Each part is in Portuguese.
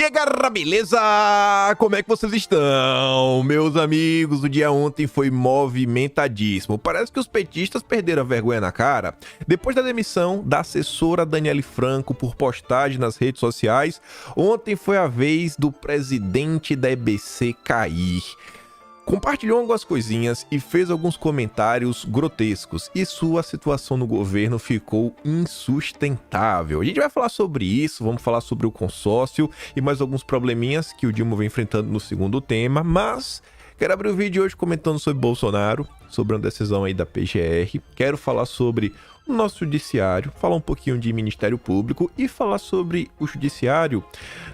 E aí, galera, beleza? Como é que vocês estão? Meus amigos, o dia ontem foi movimentadíssimo. Parece que os petistas perderam a vergonha na cara. Depois da demissão da assessora Daniele Franco por postagem nas redes sociais, ontem foi a vez do presidente da EBC cair. Compartilhou algumas coisinhas e fez alguns comentários grotescos, e sua situação no governo ficou insustentável. A gente vai falar sobre isso, vamos falar sobre o consórcio e mais alguns probleminhas que o Dilma vem enfrentando no segundo tema, mas quero abrir o vídeo hoje comentando sobre Bolsonaro, sobre uma decisão aí da PGR, quero falar sobre o nosso judiciário, falar um pouquinho de Ministério Público e falar sobre o judiciário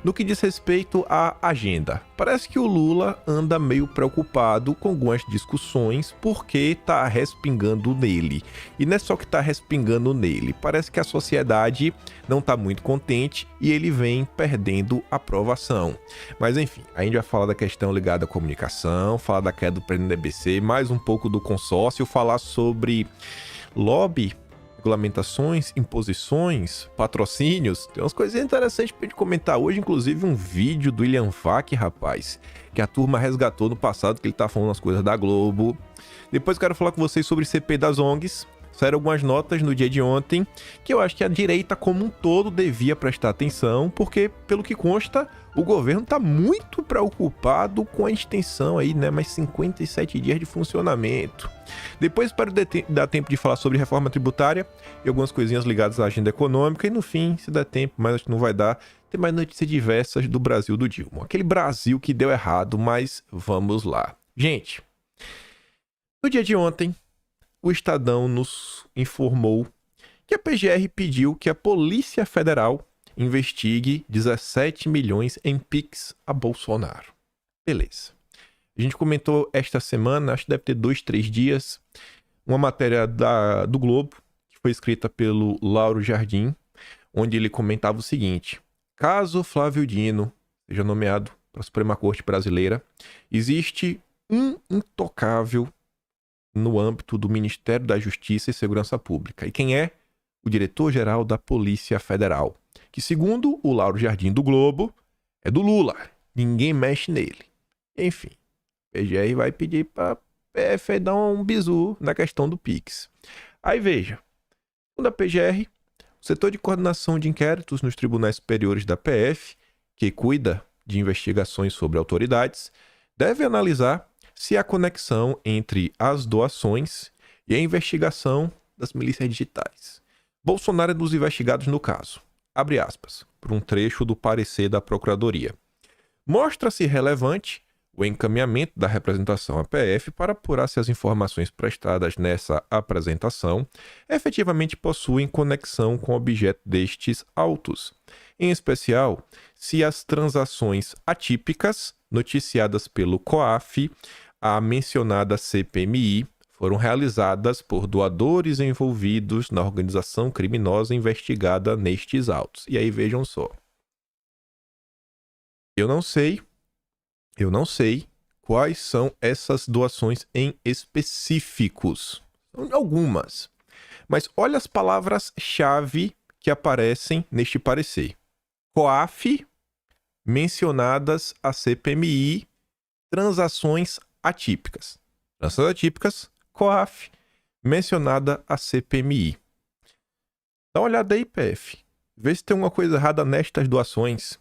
no que diz respeito à agenda. Parece que o Lula anda meio preocupado com algumas discussões porque tá respingando nele. E não é só que tá respingando nele, parece que a sociedade não tá muito contente e ele vem perdendo aprovação. Mas enfim, a gente vai falar da questão ligada à comunicação, falar da queda do presidente da EBC, mais um pouco do consórcio, falar sobre lobby, regulamentações, imposições, patrocínios. Tem umas coisinhas interessantes pra gente comentar hoje, inclusive um vídeo do William Vac, rapaz, que a turma resgatou no passado, que ele tá falando as coisas da Globo. Depois quero falar com vocês sobre CP das ONGs. Saíram algumas notas no dia de ontem que eu acho que a direita como um todo devia prestar atenção, porque, pelo que consta, o governo está muito preocupado com a extensão aí, né? Mais 57 dias de funcionamento. Depois espero dar tempo de falar sobre reforma tributária e algumas coisinhas ligadas à agenda econômica. E no fim, se der tempo, mas acho que não vai dar, tem mais notícias diversas do Brasil do Dilma. Aquele Brasil que deu errado, mas vamos lá. Gente, no dia de ontem, o Estadão nos informou que a PGR pediu que a Polícia Federal investigue 17 milhões em Pix a Bolsonaro. Beleza. A gente comentou esta semana, acho que deve ter 2, 3 dias, uma matéria do Globo, que foi escrita pelo Lauro Jardim, onde ele comentava o seguinte: caso Flávio Dino seja nomeado para a Suprema Corte Brasileira, existe um intocável no âmbito do Ministério da Justiça e Segurança Pública. E quem é? O diretor-geral da Polícia Federal, que, segundo o Lauro Jardim do Globo, é do Lula. Ninguém mexe nele. Enfim, PGR vai pedir para PF dar um bizu na questão do Pix. Aí veja, segundo a PGR, o setor de coordenação de inquéritos nos tribunais superiores da PF, que cuida de investigações sobre autoridades, deve analisar se há conexão entre as doações e a investigação das milícias digitais. Bolsonaro é dos investigados no caso. Abre aspas, por um trecho do parecer da Procuradoria. Mostra-se relevante o encaminhamento da representação à PF para apurar se as informações prestadas nessa apresentação efetivamente possuem conexão com o objeto destes autos. Em especial, se as transações atípicas noticiadas pelo COAF a mencionada CPMI foram realizadas por doadores envolvidos na organização criminosa investigada nestes autos. E aí vejam só. Eu não sei quais são essas doações em específicos. São algumas. Mas olha as palavras-chave que aparecem neste parecer. COAF, mencionadas a CPMI, transações atípicas. Transações atípicas, COAF, mencionada a CPMI. Dá uma olhada aí, PF. Vê se tem alguma coisa errada nestas doações.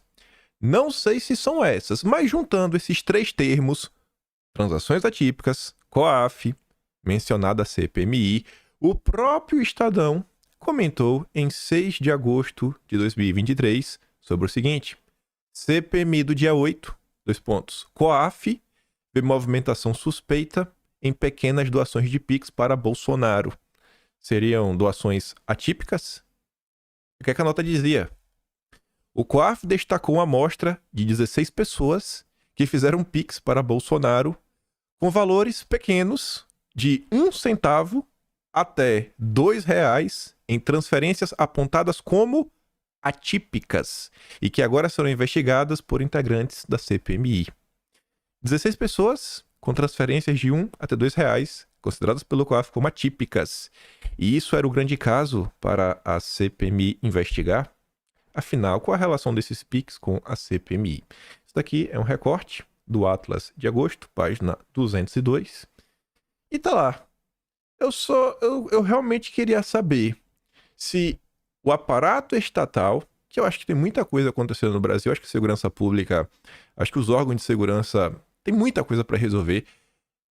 Não sei se são essas, mas juntando esses três termos, transações atípicas, COAF, mencionada a CPMI, o próprio Estadão comentou em 6 de agosto de 2023 sobre o seguinte: CPMI do dia 8, COAF, vê movimentação suspeita em pequenas doações de Pix para Bolsonaro. Seriam doações atípicas? O que é que a nota dizia? O COAF destacou uma amostra de 16 pessoas que fizeram Pix para Bolsonaro com valores pequenos de 1 centavo até R$2 em transferências apontadas como atípicas e que agora serão investigadas por integrantes da CPMI. 16 pessoas com transferências de 1 até R$2, consideradas pelo COAF como atípicas. E isso era o grande caso para a CPMI investigar? Afinal, qual a relação desses PICs com a CPMI? Isso daqui é um recorte do Atlas de agosto, página 202. E tá lá. Eu realmente queria saber se o aparato estatal, que eu acho que tem muita coisa acontecendo no Brasil, acho que segurança pública, acho que os órgãos de segurança tem muita coisa para resolver.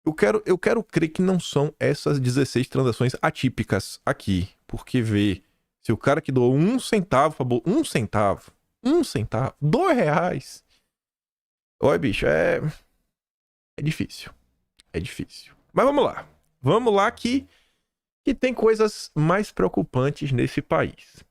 Eu quero crer que não são essas 16 transações atípicas aqui, porque vê, se o cara que doou 1 centavo, um centavo, R$2, olha, bicho, é difícil, é difícil. Mas vamos lá que tem coisas mais preocupantes nesse país.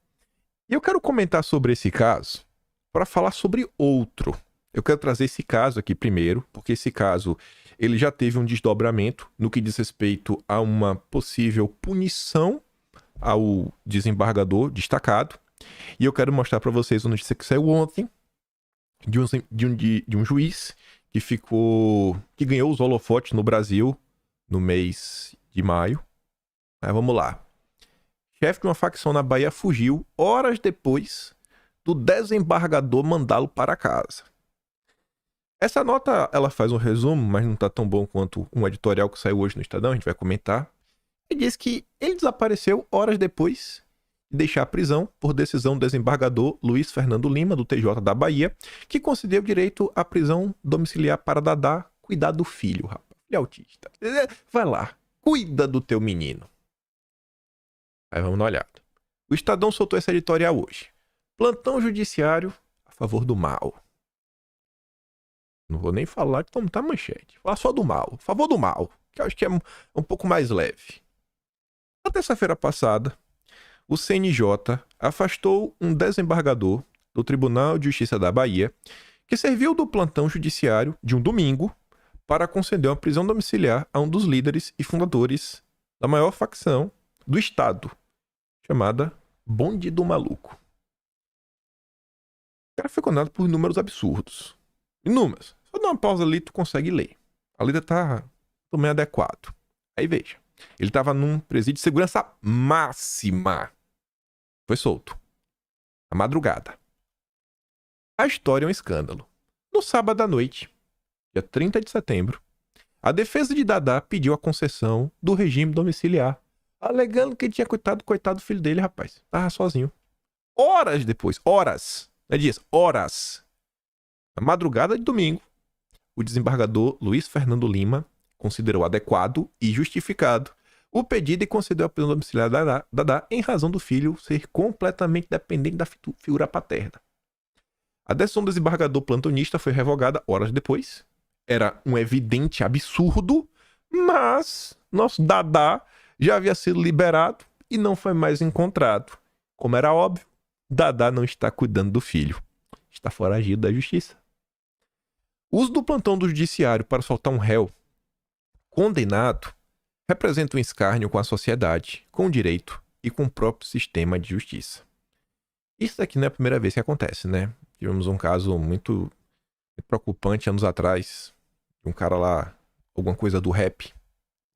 E eu quero comentar sobre esse caso para falar sobre outro. Eu quero trazer esse caso aqui primeiro, porque esse caso ele já teve um desdobramento no que diz respeito a uma possível punição ao desembargador destacado. E eu quero mostrar para vocês uma notícia que saiu ontem de um juiz que ganhou os holofotes no Brasil no mês de maio. Mas vamos lá. Chefe de uma facção na Bahia fugiu horas depois do desembargador mandá-lo para casa. Essa nota, ela faz um resumo, mas não está tão bom quanto um editorial que saiu hoje no Estadão, a gente vai comentar. E diz que ele desapareceu horas depois de deixar a prisão por decisão do desembargador Luiz Fernando Lima, do TJ da Bahia, que concedeu direito à prisão domiciliar para Dadá cuidar do filho, rapaz. Filho autista. Vai lá, cuida do teu menino. Aí vamos dar uma olhada. O Estadão soltou esse editorial hoje. Plantão judiciário a favor do mal. Não vou nem falar de como tá a manchete. Vou falar só do mal. A favor do mal. Que eu acho que é um pouco mais leve. Na terça-feira passada, o CNJ afastou um desembargador do Tribunal de Justiça da Bahia que serviu do plantão judiciário de um domingo para conceder uma prisão domiciliar a um dos líderes e fundadores da maior facção do Estado, chamada Bonde do Maluco. O cara foi condenado por números absurdos. Inúmeros. Só dá uma pausa ali, tu consegue ler. A letra tá também adequado. Aí veja. Ele estava num presídio de segurança máxima. Foi solto. À madrugada. A história é um escândalo. No sábado à noite, dia 30 de setembro, a defesa de Dadá pediu a concessão do regime domiciliar, alegando que ele tinha coitado do filho dele, rapaz. Tava sozinho. Horas depois. Horas. Não é dias. Horas. Na madrugada de domingo, o desembargador Luiz Fernando Lima considerou adequado e justificado o pedido e concedeu a prisão domiciliar a Dadá em razão do filho ser completamente dependente da figura paterna. A decisão do desembargador plantonista foi revogada horas depois. Era um evidente absurdo, mas nosso Dadá já havia sido liberado e não foi mais encontrado. Como era óbvio, Dadá não está cuidando do filho. Está foragido da justiça. O uso do plantão do judiciário para soltar um réu condenado representa um escárnio com a sociedade, com o direito e com o próprio sistema de justiça. Isso aqui não é a primeira vez que acontece, né? Tivemos um caso muito preocupante anos atrás, de um cara lá, alguma coisa do rap,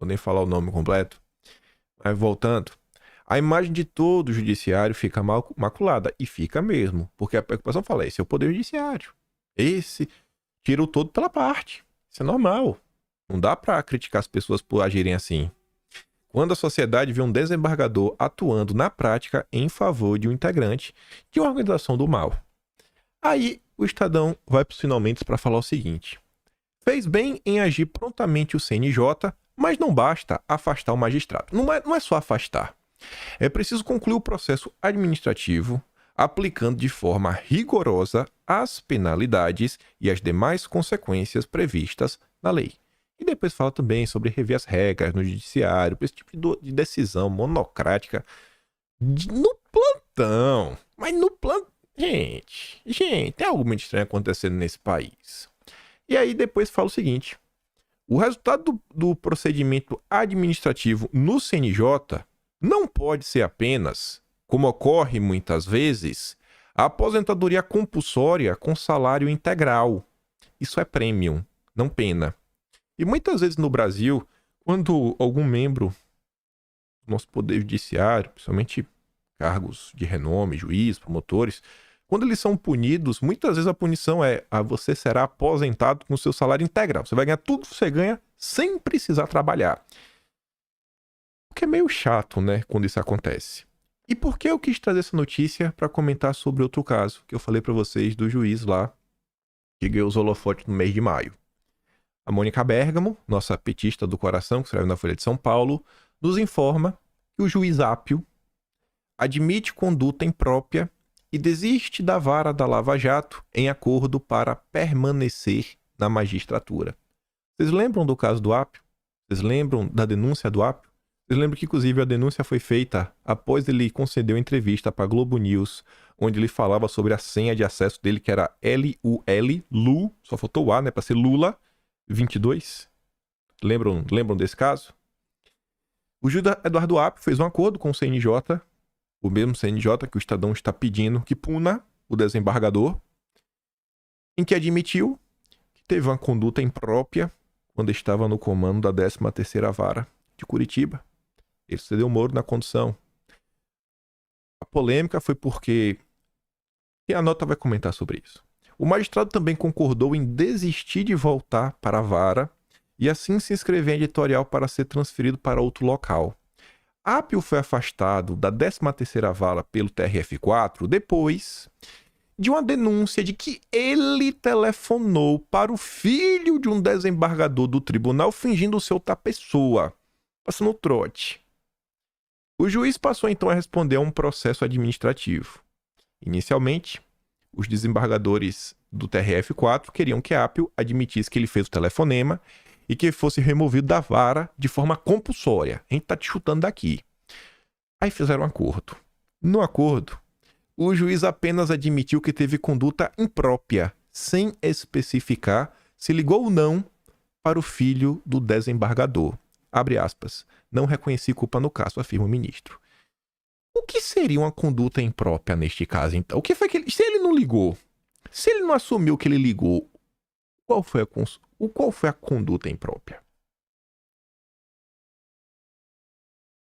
vou nem falar o nome completo, mas voltando, a imagem de todo o judiciário fica maculada, e fica mesmo, porque a preocupação fala, esse é o poder judiciário, esse tira o todo pela parte, isso é normal, não dá pra criticar as pessoas por agirem assim. Quando a sociedade vê um desembargador atuando na prática em favor de um integrante de uma organização do mal. Aí o Estadão vai para os finalmente para falar o seguinte: fez bem em agir prontamente o CNJ, mas não basta afastar o magistrado. Não é só afastar. É preciso concluir o processo administrativo, aplicando de forma rigorosa as penalidades e as demais consequências previstas na lei. E depois fala também sobre rever as regras no judiciário, esse tipo de decisão monocrática no plantão. Mas no plantão, gente, tem algo muito estranho acontecendo nesse país. E aí depois fala o seguinte: o resultado do procedimento administrativo no CNJ não pode ser apenas, como ocorre muitas vezes, a aposentadoria compulsória com salário integral. Isso é premium, não pena. E muitas vezes no Brasil, quando algum membro do nosso poder judiciário, principalmente cargos de renome, juiz, promotores, Quando eles são punidos, muitas vezes a punição é: você será aposentado com o seu salário integral. Você vai ganhar tudo que você ganha sem precisar trabalhar. O que é meio chato, né, quando isso acontece. E por que eu quis trazer essa notícia para comentar sobre outro caso que eu falei para vocês do juiz lá que ganhou os holofotes no mês de maio? A Mônica Bergamo, nossa petista do coração, que escreve na Folha de São Paulo, nos informa que o juiz Apio admite conduta imprópria e desiste da vara da Lava Jato em acordo para permanecer na magistratura. Vocês lembram do caso do Apio? Vocês lembram da denúncia do Apio? Vocês lembram que, inclusive, a denúncia foi feita após ele conceder uma entrevista para a Globo News, onde ele falava sobre a senha de acesso dele, que era LUL, Lu, só faltou o A, né, para ser Lula 22. Lembram desse caso? O juiz Eduardo Apio fez um acordo com o CNJ, o mesmo CNJ que o Estadão está pedindo que puna o desembargador, em que admitiu que teve uma conduta imprópria quando estava no comando da 13ª Vara de Curitiba. Ele cedeu Moro na condução. A polêmica foi porque... E a nota vai comentar sobre isso. O magistrado também concordou em desistir de voltar para a vara e assim se inscrever em editorial para ser transferido para outro local. Apio foi afastado da 13ª Vara pelo TRF4 depois de uma denúncia de que ele telefonou para o filho de um desembargador do tribunal fingindo ser outra pessoa, passando trote. O juiz passou então a responder a um processo administrativo. Inicialmente, os desembargadores do TRF4 queriam que Apio admitisse que ele fez o telefonema e que fosse removido da vara de forma compulsória. A gente tá te chutando daqui. Aí fizeram um acordo. No acordo, o juiz apenas admitiu que teve conduta imprópria, sem especificar se ligou ou não para o filho do desembargador. Abre aspas. Não reconheci culpa no caso, afirma o ministro. O que seria uma conduta imprópria neste caso, então? O que foi que ele... Se ele não ligou, se ele não assumiu que ele ligou, qual foi a conduta imprópria?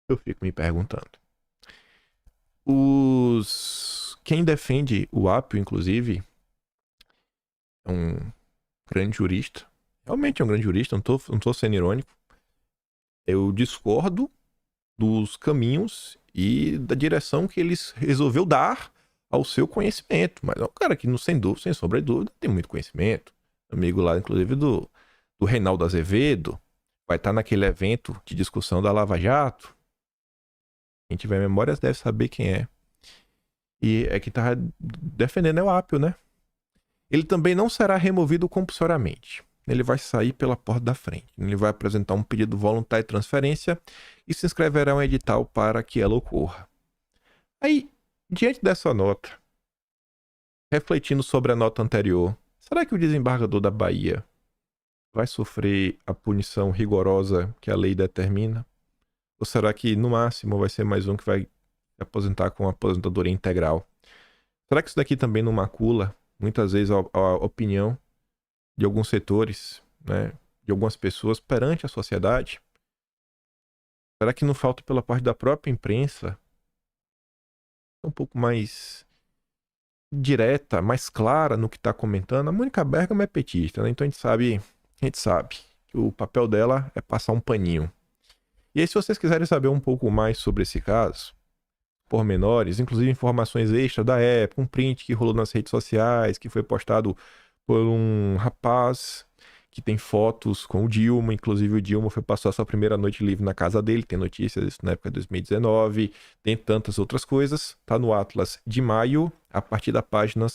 Eu fico me perguntando. Quem defende o Apio, inclusive, é um grande jurista. Realmente é um grande jurista, não tô sendo irônico. Eu discordo dos caminhos e da direção que ele resolveu dar ao seu conhecimento. Mas é um cara que, sem dúvida, sem sombra de dúvida, tem muito conhecimento. Amigo lá, inclusive, do Reinaldo Azevedo. Vai estar naquele evento de discussão da Lava Jato. Quem tiver memórias deve saber quem é. E é que tá defendendo é o Apio, né? Ele também não será removido compulsoriamente. Ele vai sair pela porta da frente. Ele vai apresentar um pedido voluntário de transferência e se inscreverá em um edital para que ela ocorra. Aí, diante dessa nota, refletindo sobre a nota anterior, será que o desembargador da Bahia vai sofrer a punição rigorosa que a lei determina? Ou será que, no máximo, vai ser mais um que vai se aposentar com uma aposentadoria integral? Será que isso daqui também não macula, muitas vezes, a opinião de alguns setores, né, de algumas pessoas perante a sociedade? Será que não falta pela parte da própria imprensa um pouco mais direta, mais clara no que está comentando? A Mônica Bergamo é petista, né? Então a gente sabe que o papel dela é passar um paninho. E aí, se vocês quiserem saber um pouco mais sobre esse caso, pormenores, inclusive informações extras da época, um print que rolou nas redes sociais, que foi postado por um rapaz que tem fotos com o Dilma, inclusive o Dilma foi passar sua primeira noite livre na casa dele, tem notícias disso na época de 2019, tem tantas outras coisas, tá no Atlas de maio, a partir da página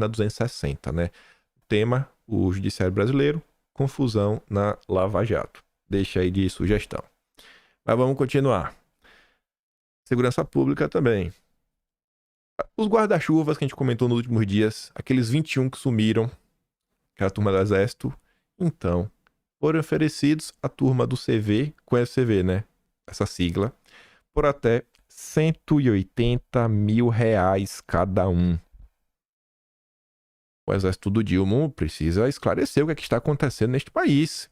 260, né? Tema, o Judiciário Brasileiro, confusão na Lava Jato. Deixa aí de sugestão. Mas vamos continuar. Segurança Pública também. Os guarda-chuvas que a gente comentou nos últimos dias, aqueles 21 que sumiram, que era a turma do Exército, então, foram oferecidos à turma do CV, conhece o CV, né? Essa sigla, por até R$180 mil cada um. O Exército do Dilma precisa esclarecer o que é que está acontecendo neste país.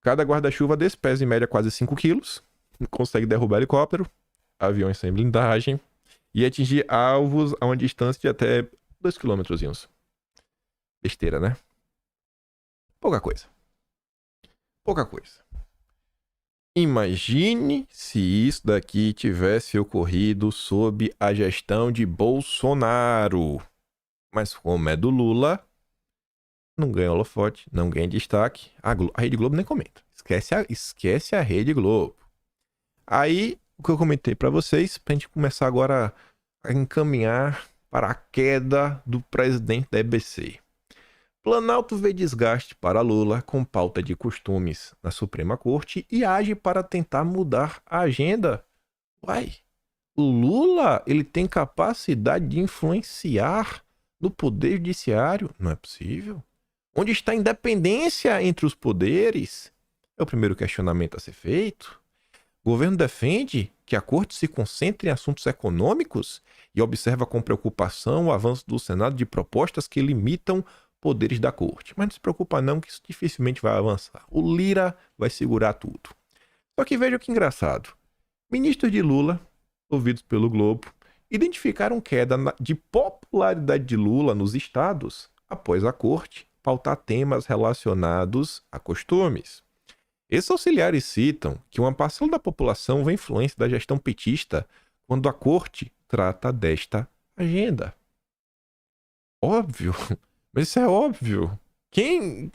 Cada guarda-chuva desse pesa em média quase 5 quilos, consegue derrubar helicóptero, aviões sem blindagem e atingir alvos a uma distância de até 2 quilômetrozinhos. Besteira, né? Pouca coisa. Pouca coisa. Imagine se isso daqui tivesse ocorrido sob a gestão de Bolsonaro. Mas como é do Lula, não ganha holofote, não ganha destaque. A Rede Globo nem comenta. Esquece a Rede Globo. Aí, o que eu comentei para vocês, pra gente começar agora a encaminhar para a queda do presidente da EBC. Planalto vê desgaste para Lula com pauta de costumes na Suprema Corte e age para tentar mudar a agenda. Uai, o Lula, ele tem capacidade de influenciar no poder judiciário? Não é possível. Onde está a independência entre os poderes? É o primeiro questionamento a ser feito. O governo defende que a Corte se concentre em assuntos econômicos e observa com preocupação o avanço do Senado de propostas que limitam poderes da Corte. Mas não se preocupa não, que isso dificilmente vai avançar. O Lira vai segurar tudo. Só que veja que engraçado. Ministros de Lula, ouvidos pelo Globo, identificaram queda de popularidade de Lula nos estados após a Corte pautar temas relacionados a costumes. Esses auxiliares citam que uma parcela da população vê influência da gestão petista quando a Corte trata desta agenda. Óbvio, mas isso é óbvio. Quem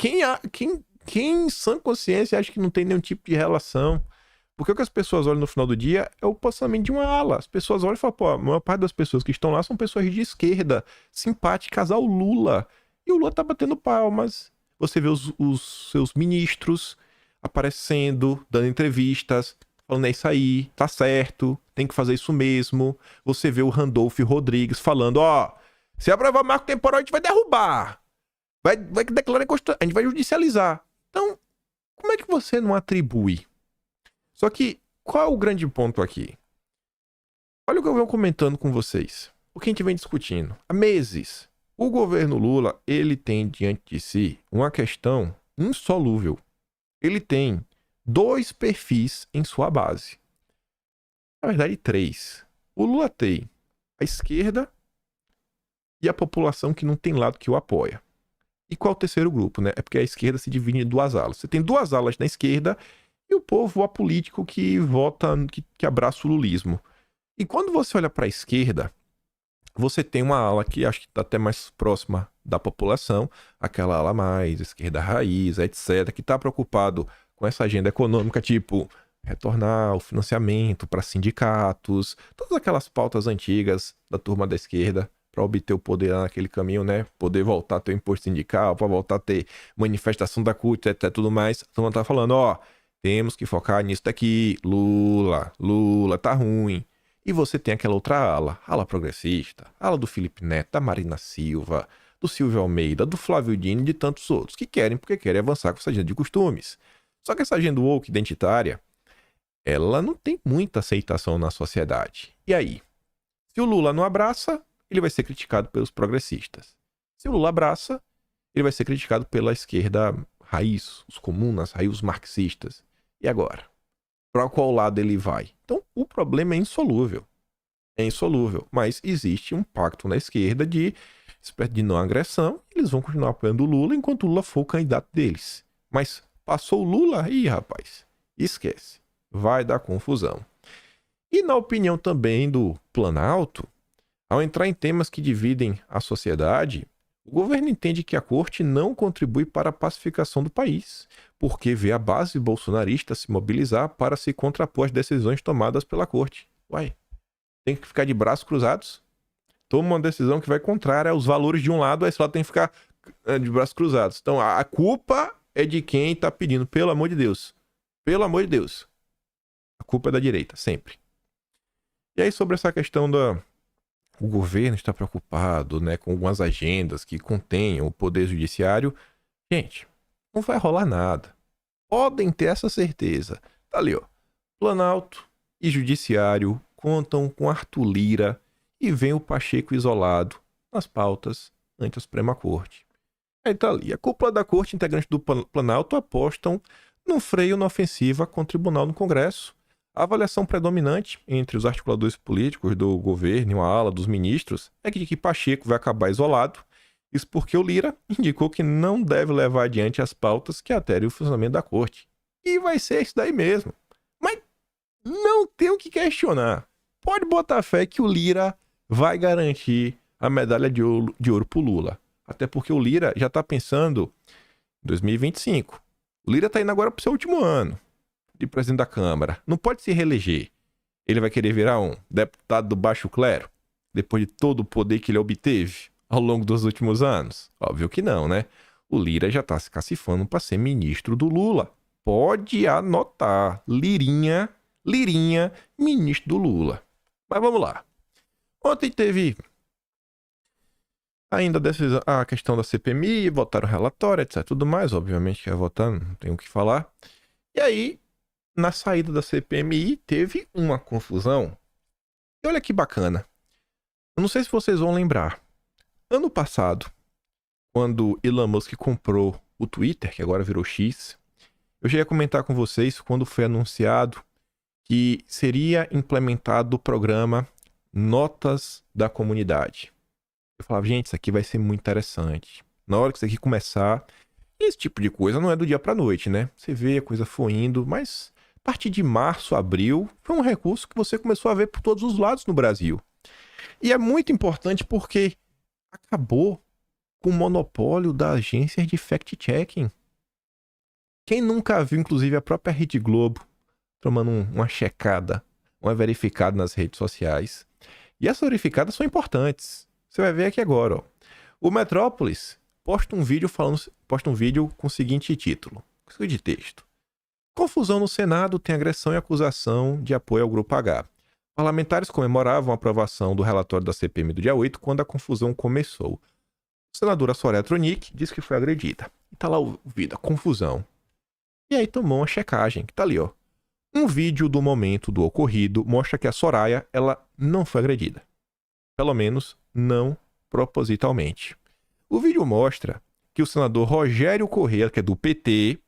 em sã consciência acha que não tem nenhum tipo de relação? Porque o que as pessoas olham no final do dia é o passamento de uma ala. As pessoas olham e falam, pô, a maior parte das pessoas que estão lá são pessoas de esquerda, simpáticas ao Lula. E o Lula tá batendo palmas. Você vê os seus ministros aparecendo, dando entrevistas, falando, é isso aí, tá certo, tem que fazer isso mesmo. Você vê o Randolph Rodrigues falando, ó, se aprovar marco temporal, a gente vai derrubar. Vai declarar inconstitucional, a gente vai judicializar. Então, como é que você não atribui? Só que, qual é o grande ponto aqui? Olha o que eu venho comentando com vocês. O que a gente vem discutindo. Há meses, o governo Lula, ele tem diante de si uma questão insolúvel. Ele tem 2 perfis em sua base. Na verdade, 3. O Lula tem a esquerda e a população que não tem lado que o apoia. E qual é o terceiro grupo, né? É porque a esquerda se divide em 2 alas. Você tem 2 alas na esquerda e o povo apolítico que vota, que abraça o lulismo. E quando você olha para a esquerda, você tem uma ala que acho que está até mais próxima da população, aquela ala mais esquerda raiz, etc., que está preocupado com essa agenda econômica, tipo retornar o financiamento para sindicatos, todas aquelas pautas antigas da turma da esquerda para obter o poder lá naquele caminho, né? Poder voltar a ter o imposto sindical, para voltar a ter manifestação da CUT, etc., tudo mais. A turma tá falando, ó, temos que focar nisso daqui, Lula, tá ruim. E você tem aquela outra ala progressista, ala do Felipe Neto, da Marina Silva, do Silvio Almeida, do Flávio Dino e de tantos outros, que querem porque querem avançar com essa agenda de costumes. Só que essa agenda woke identitária, ela não tem muita aceitação na sociedade. E aí? Se o Lula não abraça, ele vai ser criticado pelos progressistas. Se o Lula abraça, ele vai ser criticado pela esquerda raiz, os comunas, raiz, os marxistas. E agora? Para qual lado ele vai? Então, o problema é insolúvel. É insolúvel. Mas existe um pacto na esquerda de não agressão. Eles vão continuar apoiando o Lula enquanto o Lula for o candidato deles. Mas passou o Lula? Ih, rapaz, esquece. Vai dar confusão. E na opinião também do Planalto, ao entrar em temas que dividem a sociedade, o governo entende que a Corte não contribui para a pacificação do país, porque vê a base bolsonarista se mobilizar para se contrapor às decisões tomadas pela Corte. Uai, tem que ficar de braços cruzados? Toma uma decisão que vai contrária aos valores de um lado, aí esse lado tem que ficar de braços cruzados. Então, a culpa é de quem está pedindo, pelo amor de Deus. Pelo amor de Deus. A culpa é da direita, sempre. E aí, sobre essa questão o governo está preocupado, né, com algumas agendas que contenham o poder judiciário. Gente, não vai rolar nada. Podem ter essa certeza. Tá ali, ó. Planalto e Judiciário contam com Arthur Lira e vem o Pacheco isolado nas pautas ante a Suprema Corte. Aí tá ali. A cúpula da Corte, integrantes do Planalto, apostam num freio na ofensiva contra o Tribunal no Congresso. A avaliação predominante entre os articuladores políticos do governo e uma ala dos ministros é de que Pacheco vai acabar isolado. Isso porque o Lira indicou que não deve levar adiante as pautas que alterem o funcionamento da corte. E vai ser isso daí mesmo. Mas não tem o que questionar. Pode botar fé que o Lira vai garantir a medalha de ouro pro Lula. Até porque o Lira já tá pensando em 2025. O Lira tá indo agora pro seu último ano de presidente da Câmara. Não pode se reeleger. Ele vai querer virar um deputado do baixo clero? Depois de todo o poder que ele obteve ao longo dos últimos anos? Óbvio que não, né? O Lira já tá se cacifando para ser ministro do Lula. Pode anotar. Lirinha, ministro do Lula. Mas vamos lá. Ontem teve ainda a questão da CPMI, votaram o relatório, etc. Tudo mais, obviamente que é votando, não tenho o que falar. E aí, na saída da CPMI, teve uma confusão. E olha que bacana. Eu não sei se vocês vão lembrar. Ano passado, quando Elon Musk comprou o Twitter, que agora virou X, eu já ia comentar com vocês quando foi anunciado que seria implementado o programa Notas da Comunidade. Eu falava, gente, isso aqui vai ser muito interessante. Na hora que isso aqui começar, esse tipo de coisa não é do dia pra noite, né? Você vê a coisa foi indo, mas a partir de março, abril, foi um recurso que você começou a ver por todos os lados no Brasil. E é muito importante porque acabou com o monopólio das agências de fact-checking. Quem nunca viu, inclusive, a própria Rede Globo tomando uma checada, uma verificada nas redes sociais. E essas verificadas são importantes. Você vai ver aqui agora, ó. O Metrópolis posta um vídeo com o seguinte título, de texto. Confusão no Senado tem agressão e acusação de apoio ao Grupo H. Parlamentares comemoravam a aprovação do relatório da CPMI do dia 8 quando a confusão começou. A senadora Soraya Tronic disse que foi agredida. E tá lá o vídeo, a confusão. E aí tomou uma checagem, que tá ali, ó. Um vídeo do momento do ocorrido mostra que a Soraya, ela não foi agredida. Pelo menos, não propositalmente. O vídeo mostra que o senador Rogério Correia, que é do PT,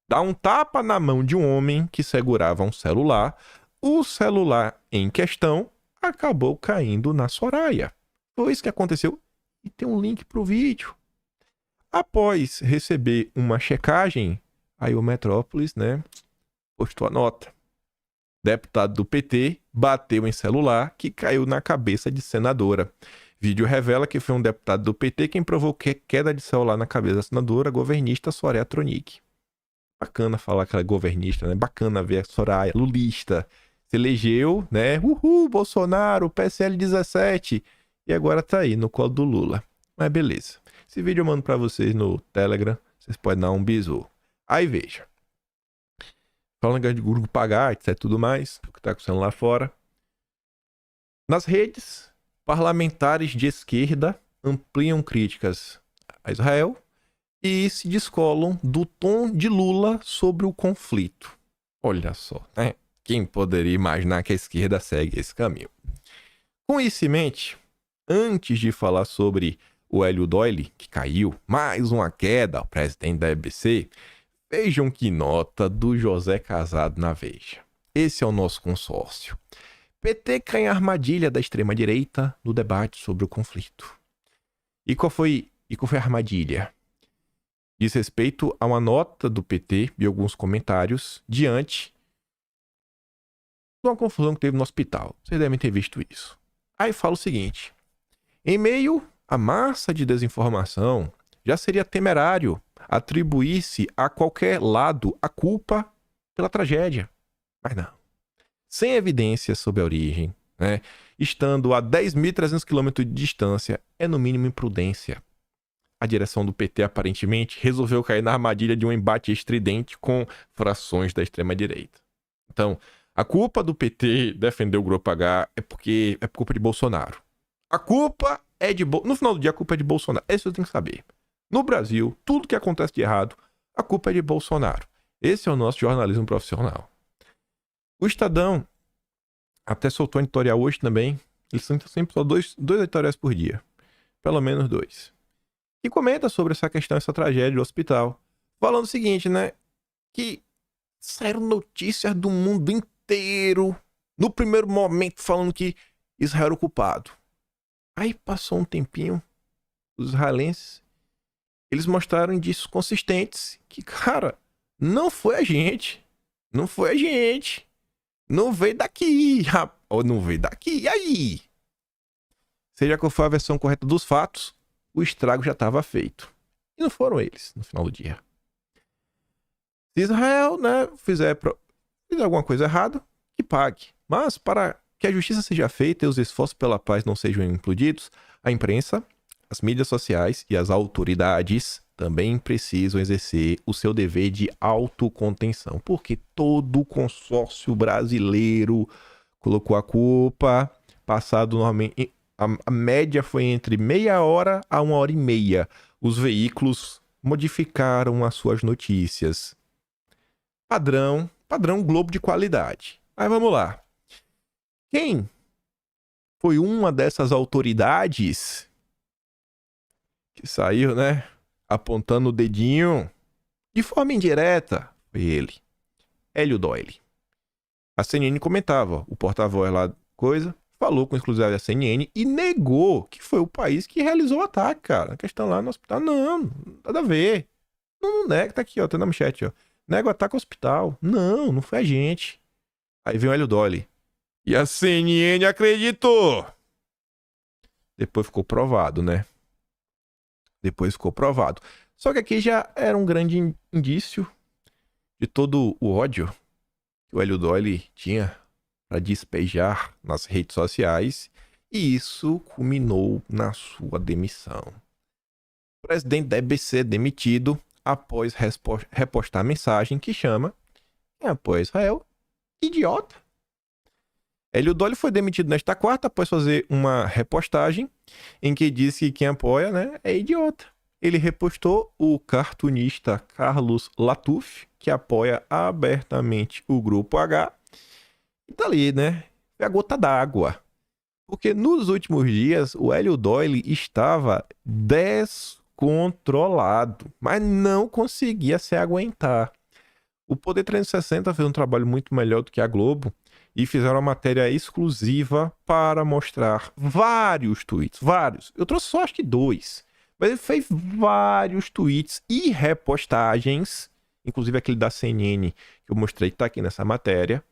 dá um tapa na mão de um homem que segurava um celular. O celular em questão acabou caindo na Soraya. Foi isso que aconteceu. E tem um link pro vídeo. Após receber uma checagem, aí o Metrópolis, né, postou a nota. Deputado do PT bateu em celular que caiu na cabeça de senadora. Vídeo revela que foi um deputado do PT quem provocou queda de celular na cabeça da senadora governista Soraya Tronic. Bacana falar que ela é governista, né? Bacana ver a Soraya, lulista. Se elegeu, né? Uhul, Bolsonaro, PSL 17. E agora tá aí, no colo do Lula. Mas beleza. Esse vídeo eu mando pra vocês no Telegram. Vocês podem dar um bisu. Aí veja. Falando de grupo pagar, etc, tudo mais, o que está acontecendo lá fora. Nas redes, parlamentares de esquerda ampliam críticas a Israel e se descolam do tom de Lula sobre o conflito. Olha só, né? Quem poderia imaginar que a esquerda segue esse caminho? Com isso em mente, antes de falar sobre o Hélio Doyle, que caiu, mais uma queda ao presidente da EBC, vejam que nota do José Casado na Veja. Esse é o nosso consórcio. PT cai em armadilha da extrema-direita no debate sobre o conflito. E qual foi a armadilha? Diz respeito a uma nota do PT e alguns comentários diante de uma confusão que teve no hospital. Vocês devem ter visto isso. Aí fala o seguinte. Em meio à massa de desinformação, já seria temerário atribuir-se a qualquer lado a culpa pela tragédia. Mas não. Sem evidências sobre a origem, né? Estando a 10.300 km de distância, é no mínimo imprudência. A direção do PT, aparentemente, resolveu cair na armadilha de um embate estridente com frações da extrema-direita. Então, a culpa do PT defender o Grupo H é porque é culpa de Bolsonaro. A culpa é de... No final do dia, a culpa é de Bolsonaro. Isso eu tenho que saber. No Brasil, tudo que acontece de errado, a culpa é de Bolsonaro. Esse é o nosso jornalismo profissional. O Estadão até soltou um editorial hoje também. Eles sempre só dois editoriais por dia. Pelo menos 2. E comenta sobre essa questão, essa tragédia do hospital. Falando o seguinte, né? Que saíram notícias do mundo inteiro, no primeiro momento, falando que Israel era o culpado. Aí passou um tempinho, os israelenses, eles mostraram indícios consistentes que, cara, não foi a gente. Não foi a gente. Não veio daqui, rapaz. Ou não veio daqui, e aí? Seja qual for a versão correta dos fatos, o estrago já estava feito. E não foram eles, no final do dia. Se Israel, né, fizer alguma coisa errada, que pague. Mas para que a justiça seja feita e os esforços pela paz não sejam implodidos, a imprensa, as mídias sociais e as autoridades também precisam exercer o seu dever de autocontenção, porque todo o consórcio brasileiro colocou a culpa, passado normalmente, a média foi entre meia hora a 1h30. Os veículos modificaram as suas notícias. Padrão Globo de qualidade. Mas vamos lá. Quem foi uma dessas autoridades que saiu, né, apontando o dedinho de forma indireta? Foi ele, Hélio Doyle. A CNN comentava, o porta-voz lá, falou com exclusividade da CNN e negou que foi o país que realizou o ataque, cara. A questão lá no hospital, não, nada a ver. Não nega, tá aqui, ó, tá na manchete, ó. Nega o ataque ao hospital. Não foi a gente. Aí vem o Hélio Doyle. E a CNN acreditou. Depois ficou provado, né? Só que aqui já era um grande indício de todo o ódio que o Hélio Doyle tinha para despejar nas redes sociais. E isso culminou na sua demissão. O presidente da EBC é demitido após repostar mensagem que chama quem apoia Israel idiota. Hélio Doyle foi demitido nesta quarta após fazer uma repostagem em que disse que quem apoia, né, é idiota. Ele repostou o cartunista Carlos Latuf, que apoia abertamente o Grupo H. E tá ali, né? É a gota d'água. Porque nos últimos dias o Hélio Doyle estava descontrolado, mas não conseguia se aguentar. O Poder 360 fez um trabalho muito melhor do que a Globo e fizeram uma matéria exclusiva para mostrar vários tweets, vários. Eu trouxe só acho que 2, mas ele fez vários tweets e repostagens, inclusive aquele da CNN que eu mostrei que tá aqui nessa matéria,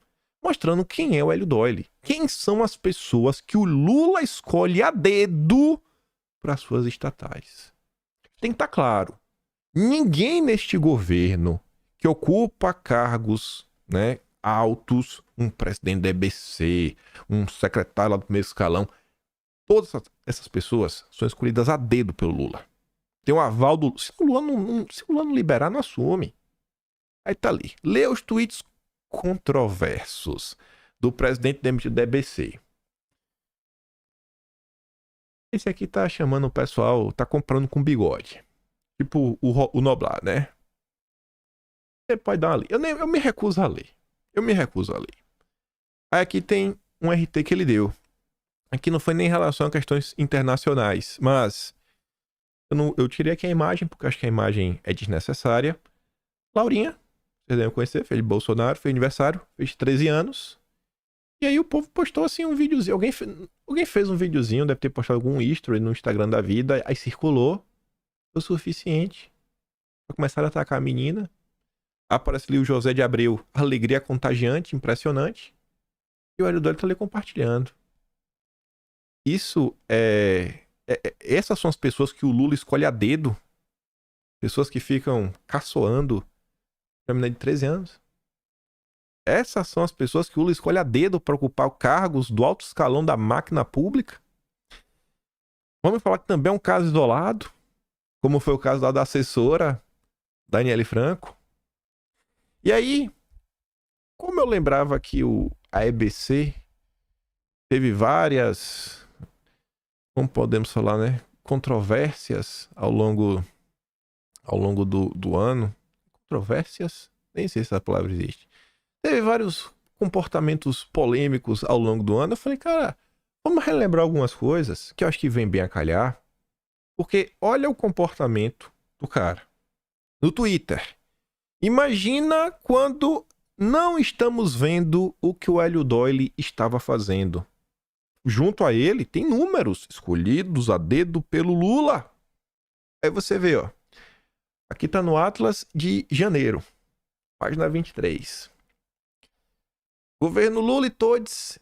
mostrando quem é o Hélio Doyle. Quem são as pessoas que o Lula escolhe a dedo para suas estatais. Tem que estar claro. Ninguém neste governo que ocupa cargos, né, altos, um presidente da EBC, um secretário lá do primeiro escalão, todas essas pessoas são escolhidas a dedo pelo Lula. Tem um aval do... Se o Lula não liberar, não assume. Aí tá ali. Lê os tweets controversos do presidente demitido da EBC. Esse aqui tá chamando o pessoal, tá comprando com bigode. Tipo o Noblar, né? Você pode dar uma lida. Eu me recuso a ler. Aí aqui tem um RT que ele deu. Aqui não foi nem em relação a questões internacionais, mas eu tirei aqui a imagem, porque acho que a imagem é desnecessária. Laurinha, vocês devem conhecer, filha de Bolsonaro, fez aniversário, fez 13 anos. E aí o povo postou assim um videozinho. Alguém fez um videozinho, deve ter postado algum history no Instagram da vida, aí circulou. Foi o suficiente pra começar a atacar a menina. Aparece ali o José de Abreu, alegria contagiante, impressionante. E o Hélio Doyle tá ali compartilhando. Isso essas são as pessoas que o Lula escolhe a dedo. Pessoas que ficam caçoando a menina de 13 anos. Essas são as pessoas que o Lula escolhe a dedo para ocupar cargos do alto escalão da máquina pública. Vamos falar que também é um caso isolado, como foi o caso lá da assessora Daniele Franco. E aí, como eu lembrava que a EBC teve várias, como podemos falar, né, controvérsias ao longo do ano. Controvérsias? Nem sei se essa palavra existe. Teve vários comportamentos polêmicos ao longo do ano. Eu falei, cara, vamos relembrar algumas coisas que eu acho que vem bem a calhar. Porque olha o comportamento do cara no Twitter. Imagina quando não estamos vendo o que o Hélio Doyle estava fazendo. Junto a ele tem números escolhidos a dedo pelo Lula. Aí você vê, ó. Aqui tá no Atlas de janeiro, página 23. Governo Lula e todos,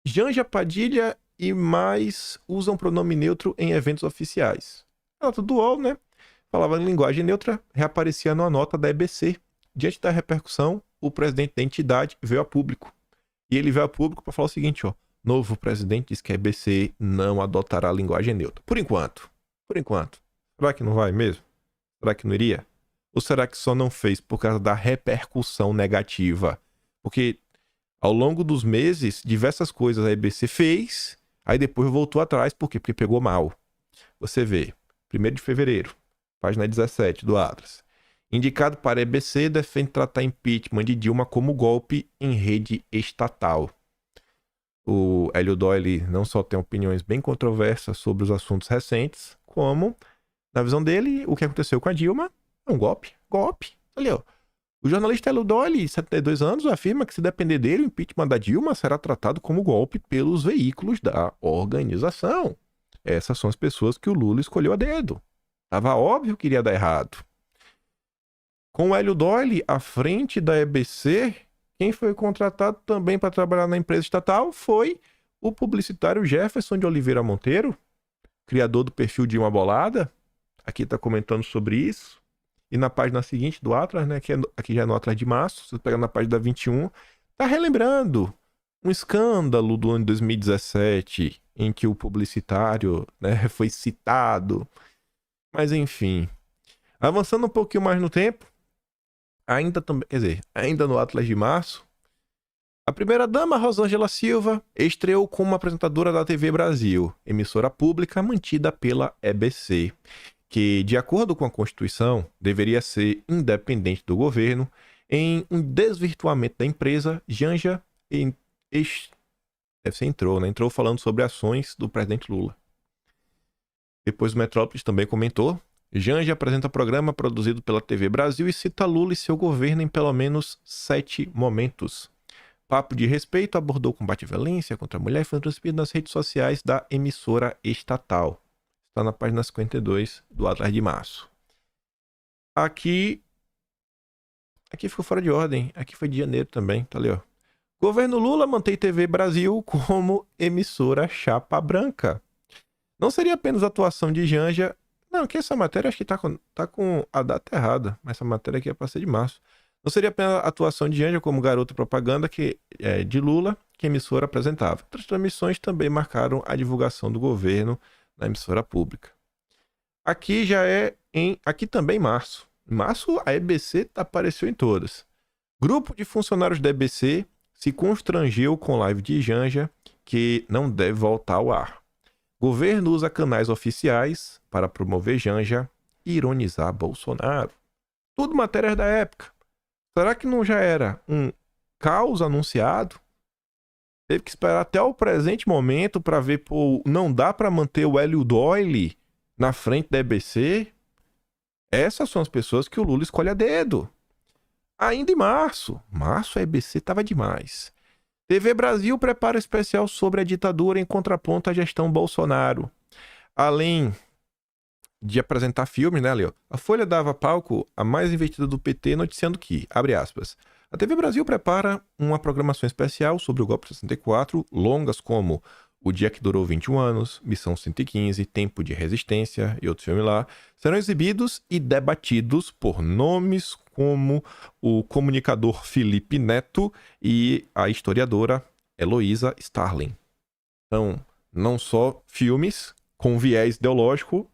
Janja Padilha e mais usam pronome neutro em eventos oficiais. A nota do UOL, né? Falava em linguagem neutra, reaparecia numa nota da EBC. Diante da repercussão, o presidente da entidade veio a público. E ele veio a público para falar o seguinte, ó. Novo presidente diz que a EBC não adotará a linguagem neutra. Por enquanto. Por enquanto. Será que não vai mesmo? Será que não iria? Ou será que só não fez por causa da repercussão negativa? Porque ao longo dos meses, diversas coisas a EBC fez, aí depois voltou atrás. Por quê? Porque pegou mal. Você vê, 1º de fevereiro, página 17 do Atlas. Indicado para a EBC, defende tratar impeachment de Dilma como golpe em rede estatal. O Hélio Doyle não só tem opiniões bem controversas sobre os assuntos recentes, como, na visão dele, o que aconteceu com a Dilma é um golpe. Golpe. Ali, ó. O jornalista Hélio Doyle, 72 anos, afirma que se depender dele, o impeachment da Dilma será tratado como golpe pelos veículos da organização. Essas são as pessoas que o Lula escolheu a dedo. Tava óbvio que iria dar errado. Com o Hélio Doyle à frente da EBC, quem foi contratado também para trabalhar na empresa estatal foi o publicitário Jefferson de Oliveira Monteiro, criador do perfil Dilma Bolada. Aqui está comentando sobre isso. E na página seguinte do Atlas, né, aqui já é no Atlas de março, você pega na página 21, tá relembrando um escândalo do ano de 2017, em que o publicitário, né, foi citado. Mas enfim, avançando um pouquinho mais no tempo, ainda no Atlas de março, a primeira-dama Rosângela Silva estreou como apresentadora da TV Brasil, emissora pública mantida pela EBC, que, de acordo com a Constituição, deveria ser independente do governo. Em um desvirtuamento da empresa, Janja entrou falando sobre ações do presidente Lula. Depois o Metrópolis também comentou. Janja apresenta programa produzido pela TV Brasil e cita Lula e seu governo em pelo menos 7 momentos. Papo de Respeito abordou o combate à violência contra a mulher e foi transmitido nas redes sociais da emissora estatal. Está na página 52 do Atlas de março. Aqui ficou fora de ordem. Aqui foi de janeiro também. Tá ali, ó. Governo Lula mantém TV Brasil como emissora chapa branca. Não seria apenas a atuação de Janja. Não, que essa matéria acho que tá com a data errada. Mas essa matéria aqui é para ser de março. Não seria apenas a atuação de Janja como garota propaganda de Lula que a emissora apresentava. Outras transmissões também marcaram a divulgação do governo na emissora pública. Aqui aqui também março. Em março a EBC apareceu em todas. Grupo de funcionários da EBC se constrangeu com live de Janja que não deve voltar ao ar. Governo usa canais oficiais para promover Janja e ironizar Bolsonaro. Tudo matérias da época. Será que não já era um caos anunciado? Teve que esperar até o presente momento para ver, pô, não dá para manter o Hélio Doyle na frente da EBC? Essas são as pessoas que o Lula escolhe a dedo. Ainda em março a EBC tava demais. TV Brasil prepara especial sobre a ditadura em contraponto à gestão Bolsonaro. Além de apresentar filmes, né, Leo? A Folha dava palco à mais investida do PT, noticiando que, abre aspas, a TV Brasil prepara uma programação especial sobre o golpe de 64, longas como O Dia que Durou 21 Anos, Missão 115, Tempo de Resistência e outros filmes lá, serão exibidos e debatidos por nomes como o comunicador Felipe Neto e a historiadora Heloísa Starling. Então, não só filmes com viés ideológico,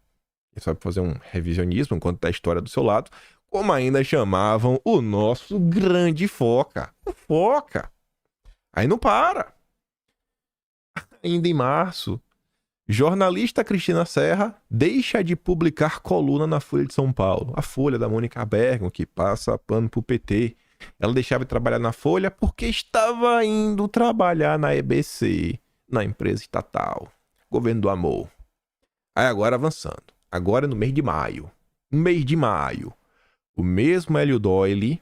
quem sabe fazer um revisionismo enquanto a história do seu lado, como ainda chamavam o nosso grande Foca. O Foca. Aí não para. Ainda em março, jornalista Cristina Serra deixa de publicar coluna na Folha de São Paulo. A Folha da Mônica Bergamo, que passa pano pro PT. Ela deixava de trabalhar na Folha porque estava indo trabalhar na EBC, na empresa estatal. Governo do amor. Aí agora avançando. Agora no mês de maio. No mês de maio. O mesmo Hélio Doyle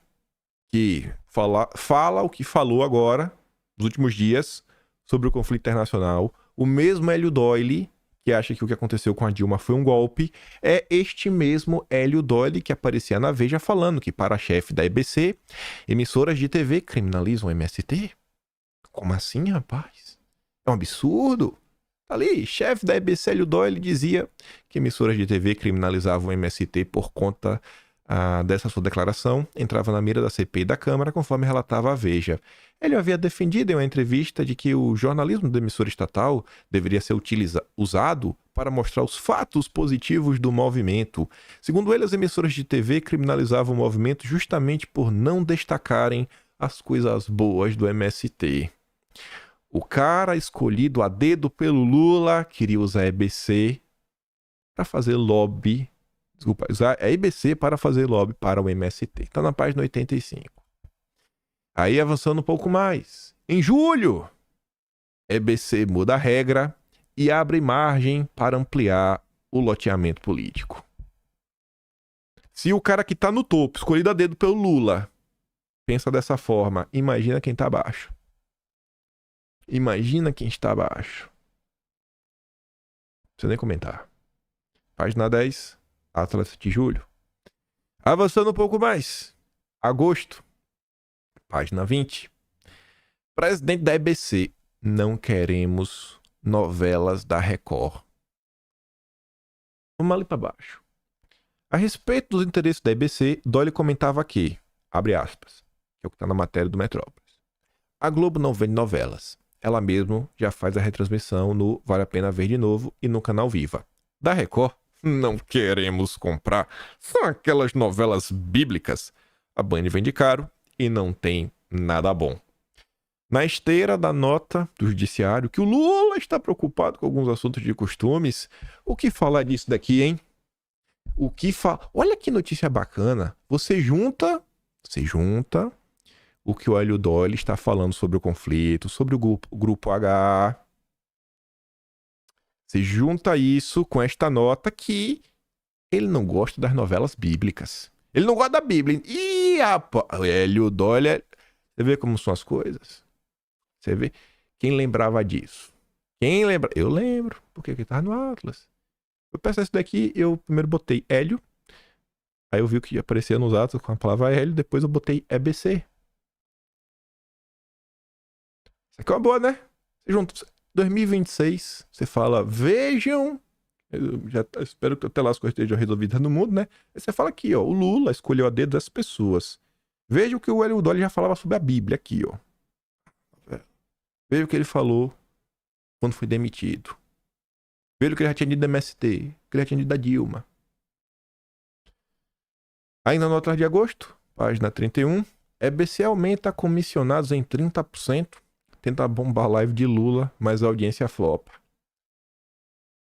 que fala o que falou agora, nos últimos dias, sobre o conflito internacional. O mesmo Hélio Doyle, que acha que o que aconteceu com a Dilma foi um golpe, é este mesmo Hélio Doyle que aparecia na Veja falando que, para a chefe da EBC, emissoras de TV criminalizam o MST? Como assim, rapaz? É um absurdo. Tá ali, chefe da EBC, Hélio Doyle, dizia que emissoras de TV criminalizavam o MST por conta dessa sua declaração, entrava na mira da CPI da Câmara, conforme relatava a Veja. Ele havia defendido em uma entrevista de que o jornalismo da emissora estatal deveria ser usado para mostrar os fatos positivos do movimento. Segundo ele, as emissoras de TV criminalizavam o movimento justamente por não destacarem as coisas boas do MST. O cara escolhido a dedo pelo Lula queria usar a EBC para fazer lobby. Desculpa, usar a EBC para fazer lobby para o MST. Está na página 85. Aí avançando um pouco mais. Em julho, a EBC muda a regra e abre margem para ampliar o loteamento político. Se o cara que está no topo, escolhido a dedo pelo Lula, pensa dessa forma, imagina quem está abaixo. Imagina quem está abaixo. Não precisa nem comentar. Página 10, Atlas de julho. Avançando um pouco mais. Agosto. Página 20. Presidente da EBC. Não queremos novelas da Record. Vamos ali para baixo. A respeito dos interesses da EBC, Doyle comentava que, abre aspas, que é o que está na matéria do Metrópolis. A Globo não vende novelas. Ela mesmo já faz a retransmissão no Vale a Pena Ver de Novo e no canal Viva. Da Record, não queremos comprar. São aquelas novelas bíblicas. A Band vende caro e não tem nada bom. Na esteira da nota do judiciário que o Lula está preocupado com alguns assuntos de costumes, o que falar disso daqui, hein? Olha que notícia bacana. Você junta o que o Hélio Doyle está falando sobre o conflito, sobre o grupo H. Você junta isso com esta nota que ele não gosta das novelas bíblicas. Ele não gosta da Bíblia. Ih, rapaz, Hélio Doyle. Você vê como são as coisas? Você vê? Quem lembrava disso? Quem lembra? Eu lembro, porque aqui estava no Atlas. Eu peço isso daqui, eu primeiro botei Hélio. Aí eu vi que aparecia nos Atlas com a palavra Hélio, depois eu botei EBC. Isso aqui é uma boa, né? Você junta 2026, você fala, vejam. Eu espero que até lá as coisas estejam resolvidas no mundo, né? Aí você fala aqui, ó, o Lula escolheu a dedo das pessoas. Veja o que o Hélio Doyle já falava sobre a Bíblia aqui, ó. Veja o que ele falou quando foi demitido. Veja o que ele já tinha dito da MST, o que ele já tinha dito da Dilma. Ainda no Atlas de agosto, página 31, EBC aumenta comissionados em 30%. Tenta bombar a live de Lula, mas a audiência flopa.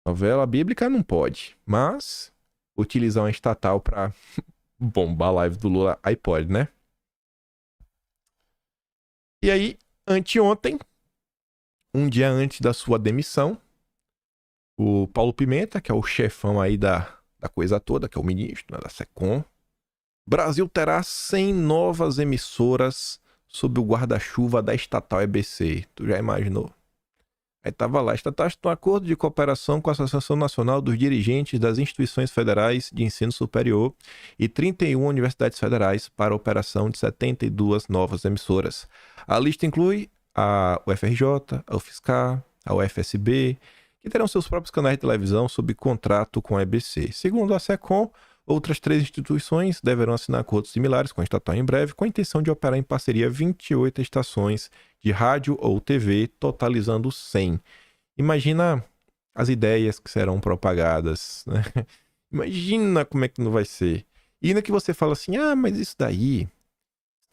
Novela bíblica não pode, mas utilizar uma estatal pra bombar a live do Lula, aí pode, né? E aí, anteontem, um dia antes da sua demissão, o Paulo Pimenta, que é o chefão aí da coisa toda, que é o ministro, né, da SECOM, Brasil terá 100 novas emissoras sob o guarda-chuva da estatal EBC. Tu já imaginou? Aí tava lá, estatal está em acordo de cooperação com a Associação Nacional dos Dirigentes das Instituições Federais de Ensino Superior e 31 universidades federais para a operação de 72 novas emissoras. A lista inclui a UFRJ, a UFSCar, a UFSB, que terão seus próprios canais de televisão sob contrato com a EBC. Segundo a SECOM, outras 3 instituições deverão assinar acordos similares com a estatal em breve, com a intenção de operar em parceria 28 estações de rádio ou TV, totalizando 100. Imagina as ideias que serão propagadas, né? Imagina como é que não vai ser. E ainda que você fala assim, mas isso daí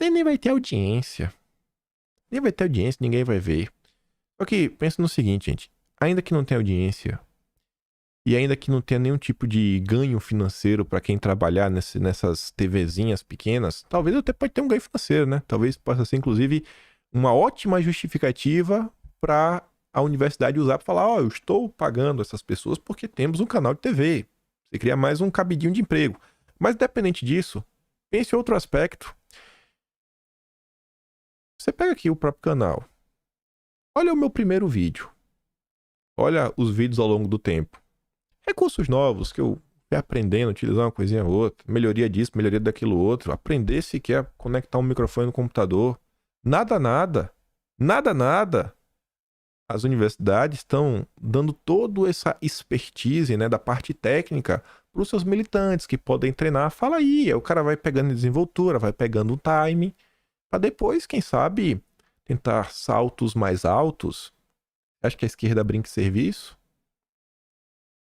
nem vai ter audiência. Nem vai ter audiência, ninguém vai ver. Só que pensa no seguinte, gente. Ainda que não tenha audiência, e ainda que não tenha nenhum tipo de ganho financeiro para quem trabalhar nessas TVzinhas pequenas, talvez até pode ter um ganho financeiro, né? Talvez possa ser, inclusive, uma ótima justificativa para a universidade usar para falar, eu estou pagando essas pessoas porque temos um canal de TV. Você cria mais um cabidinho de emprego. Mas, independente disso, pense em outro aspecto. Você pega aqui o próprio canal. Olha o meu primeiro vídeo. Olha os vídeos ao longo do tempo. Recursos novos que eu fui aprendendo, utilizar uma coisinha ou outra. Melhoria disso, melhoria daquilo outro. Aprender se quer conectar um microfone no computador. Nada, nada. Nada, nada. As universidades estão dando toda essa expertise, né, da parte técnica para os seus militantes que podem treinar. Fala aí, o cara vai pegando desenvoltura, vai pegando o time, para depois, quem sabe, tentar saltos mais altos. Acho que a esquerda brinca em serviço.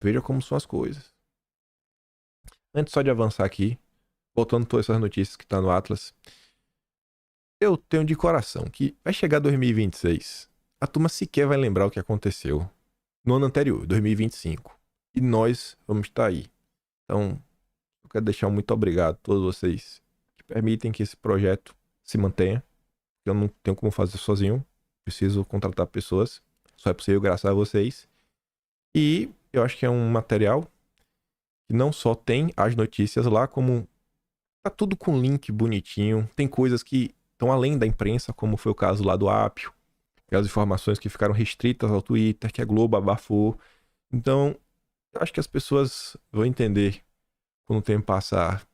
Veja como são as coisas. Antes só de avançar aqui, voltando todas essas notícias que tá no Atlas, eu tenho de coração que vai chegar 2026, a turma sequer vai lembrar o que aconteceu no ano anterior, 2025. E nós vamos estar aí. Então, eu quero deixar um muito obrigado a todos vocês que permitem que esse projeto se mantenha. Eu não tenho como fazer sozinho. Preciso contratar pessoas. Só é possível graças a vocês. E eu acho que é um material que não só tem as notícias lá, como tá tudo com link bonitinho. Tem coisas que estão além da imprensa, como foi o caso lá do Apio. As informações que ficaram restritas ao Twitter, que a Globo abafou. Então, eu acho que as pessoas vão entender, quando o tempo passar,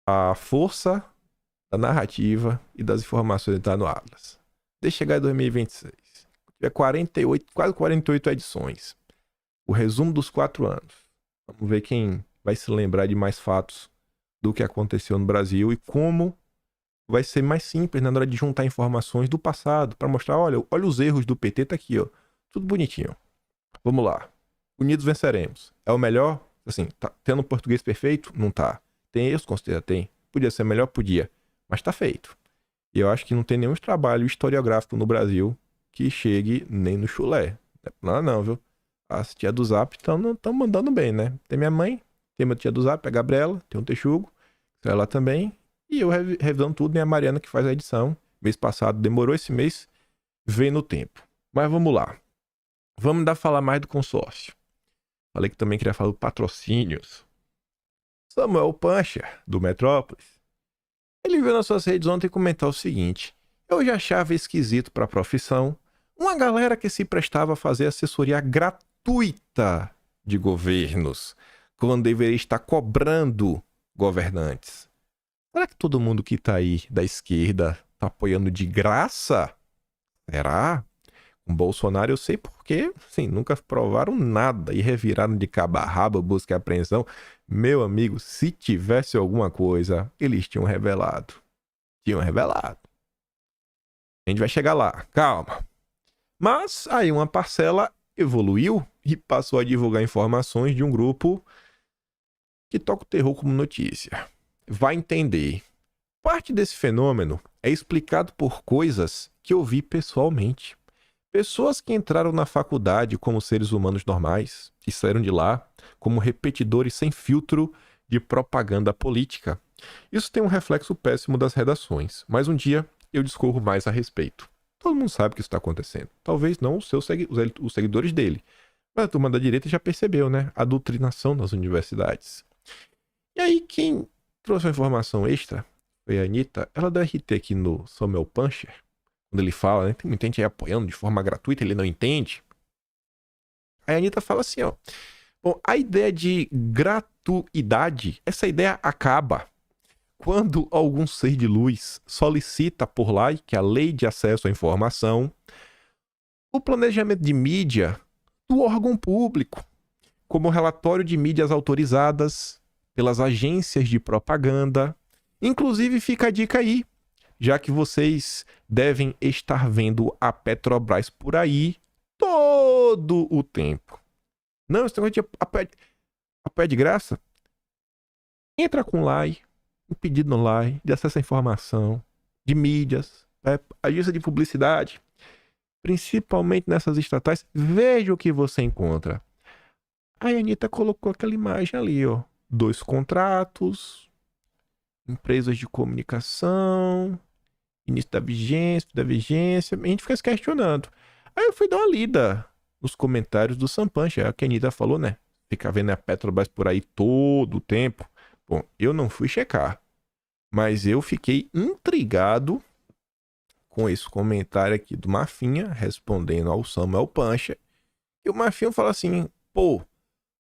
a força da narrativa e das informações que tá no Atlas. Deixa chegar em 2026. Tiver 48, quase 48 edições. O resumo dos 4 anos. Vamos ver quem vai se lembrar de mais fatos do que aconteceu no Brasil e como vai ser mais simples, né, na hora de juntar informações do passado para mostrar, olha os erros do PT, tá aqui, ó. Tudo bonitinho. Vamos lá. Unidos venceremos. É o melhor? Assim, tá tendo um português perfeito? Não tá. Tem erros? Considera, tem. Podia ser melhor? Podia. Mas tá feito. E eu acho que não tem nenhum trabalho historiográfico no Brasil que chegue nem no chulé. Não, viu? As tia do Zap estão mandando bem, né? Tem minha mãe, tem minha tia do Zap, a Gabriela, tem um Texugo, que é lá também. E eu revisando tudo, né? A Mariana que faz a edição. Mês passado demorou, esse mês vem no tempo. Mas vamos lá. Vamos ainda falar mais do consórcio. Falei que também queria falar do patrocínios. Samuel Puncher, do Metrópolis, ele veio nas suas redes ontem comentar o seguinte: eu já achava esquisito para a profissão uma galera que se prestava a fazer assessoria gratuita de governos, quando deveria estar cobrando governantes. Será que todo mundo que tá aí da esquerda tá apoiando de graça? Será? Com Bolsonaro eu sei porque, sim, nunca provaram nada e reviraram de cabo a rabo, busca e apreensão. Meu amigo, se tivesse alguma coisa, eles tinham revelado. Tinham revelado. A gente vai chegar lá, calma. Mas aí uma parcela evoluiu e passou a divulgar informações de um grupo que toca o terror como notícia. Vai entender. Parte desse fenômeno é explicado por coisas que eu vi pessoalmente. Pessoas que entraram na faculdade como seres humanos normais e saíram de lá como repetidores sem filtro de propaganda política. Isso tem um reflexo péssimo das redações, mas um dia eu discorro mais a respeito. Todo mundo sabe que isso está acontecendo. Talvez não os seguidores dele. Mas a turma da direita já percebeu, né? A doutrinação nas universidades. E aí, quem trouxe uma informação extra foi a Anitta. Ela deu RT aqui no Samuel Puncher. Quando ele fala, né? Tem muita gente aí apoiando de forma gratuita, ele não entende. Aí a Anitta fala assim, ó. Bom, a ideia de gratuidade, essa ideia acaba quando algum ser de luz solicita por lei, que é a Lei de Acesso à Informação, o planejamento de mídia do órgão público, como relatório de mídias autorizadas pelas agências de propaganda. Inclusive, fica a dica aí, já que vocês devem estar vendo a Petrobras por aí todo o tempo. Não, esse negócio de apoio de graça. Entra com LAI, um pedido no LAI de acesso à informação, de mídias, agência de publicidade, principalmente nessas estatais. Veja o que você encontra. A Anitta colocou aquela imagem ali, ó. 2 contratos, empresas de comunicação, início da vigência, a gente fica se questionando. Aí eu fui dar uma lida nos comentários do Sam Punch, é o que a Anitta falou, né? Fica vendo a Petrobras por aí todo o tempo. Bom, eu não fui checar, mas eu fiquei intrigado com esse comentário aqui do Mafinha, respondendo ao Samuel Pancha. E o Mafinha fala assim, pô,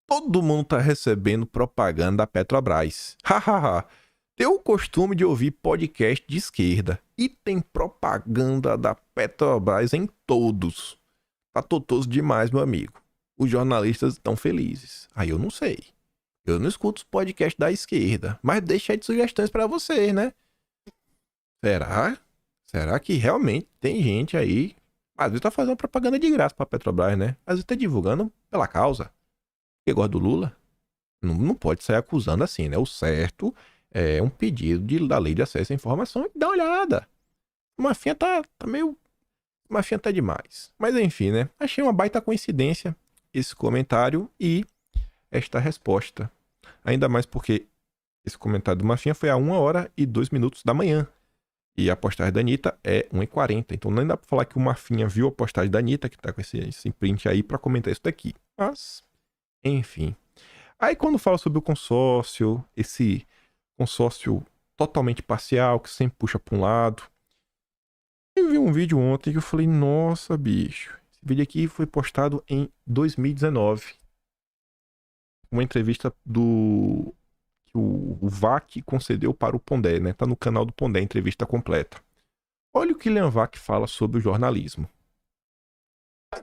todo mundo tá recebendo propaganda da Petrobras. Hahaha. Tenho o costume de ouvir podcast de esquerda e tem propaganda da Petrobras em todos. Tá totoso demais, meu amigo. Os jornalistas estão felizes. Aí eu não sei. Eu não escuto os podcasts da esquerda, mas deixa aí de sugestões pra vocês, né? Será? Será que realmente tem gente aí? Às vezes tá fazendo propaganda de graça pra Petrobras, né? Às vezes tá divulgando pela causa. Porque gosta do Lula. Não pode sair acusando assim, né? O certo é um pedido da lei de acesso à informação e dá uma olhada. O Mafinha tá meio... O Mafinha tá demais. Mas enfim, né? Achei uma baita coincidência esse comentário e esta resposta. Ainda mais porque esse comentário do Mafinha foi a 1h02 da manhã. E a postagem da Anitta é 1h40. Então nem dá pra falar que o Mafinha viu a postagem da Anitta, que tá com esse print aí, pra comentar isso daqui. Mas, enfim. Aí quando fala sobre o consórcio, esse consórcio totalmente parcial, que sempre puxa pra um lado. Eu vi um vídeo ontem que eu falei, nossa, bicho. Esse vídeo aqui foi postado em 2019. Uma entrevista que o VAC concedeu para o Pondé, né? Tá no canal do Pondé, entrevista completa. Olha o que Lian Vac fala sobre o jornalismo.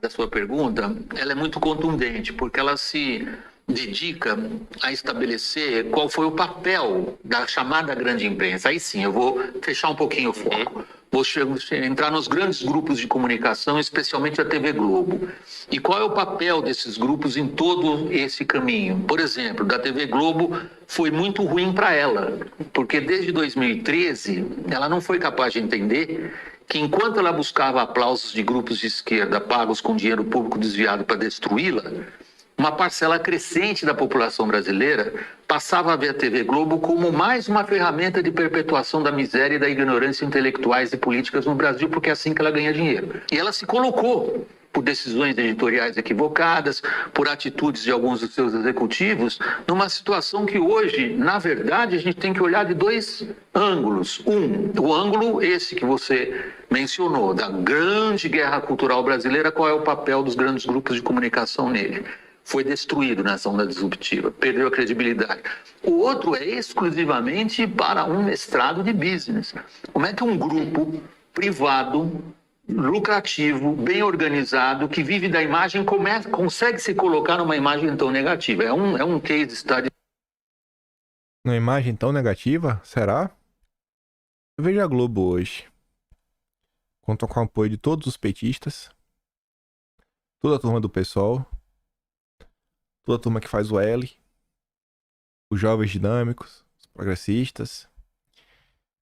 Da sua pergunta, ela é muito contundente, porque ela se dedica a estabelecer qual foi o papel da chamada grande imprensa. Aí sim, eu vou fechar um pouquinho o foco. Vou entrar nos grandes grupos de comunicação, especialmente a TV Globo. E qual é o papel desses grupos em todo esse caminho? Por exemplo, da TV Globo foi muito ruim para ela, porque desde 2013 ela não foi capaz de entender que enquanto ela buscava aplausos de grupos de esquerda pagos com dinheiro público desviado para destruí-la, uma parcela crescente da população brasileira passava a ver a TV Globo como mais uma ferramenta de perpetuação da miséria e da ignorância intelectuais e políticas no Brasil, porque é assim que ela ganha dinheiro. E ela se colocou, por decisões editoriais equivocadas, por atitudes de alguns dos seus executivos, numa situação que hoje, na verdade, a gente tem que olhar de dois ângulos. O ângulo esse que você mencionou, da grande guerra cultural brasileira, qual é o papel dos grandes grupos de comunicação nele? Foi destruído nessa onda disruptiva, perdeu a credibilidade. O outro é exclusivamente para um mestrado de business. Como é que um grupo privado, lucrativo, bem organizado, que vive da imagem, consegue se colocar numa imagem tão negativa? É um case study. Uma imagem tão negativa? Será? Eu vejo a Globo hoje. Conta com o apoio de todos os petistas, toda a turma do PSOL, toda a turma que faz o L, os jovens dinâmicos, os progressistas.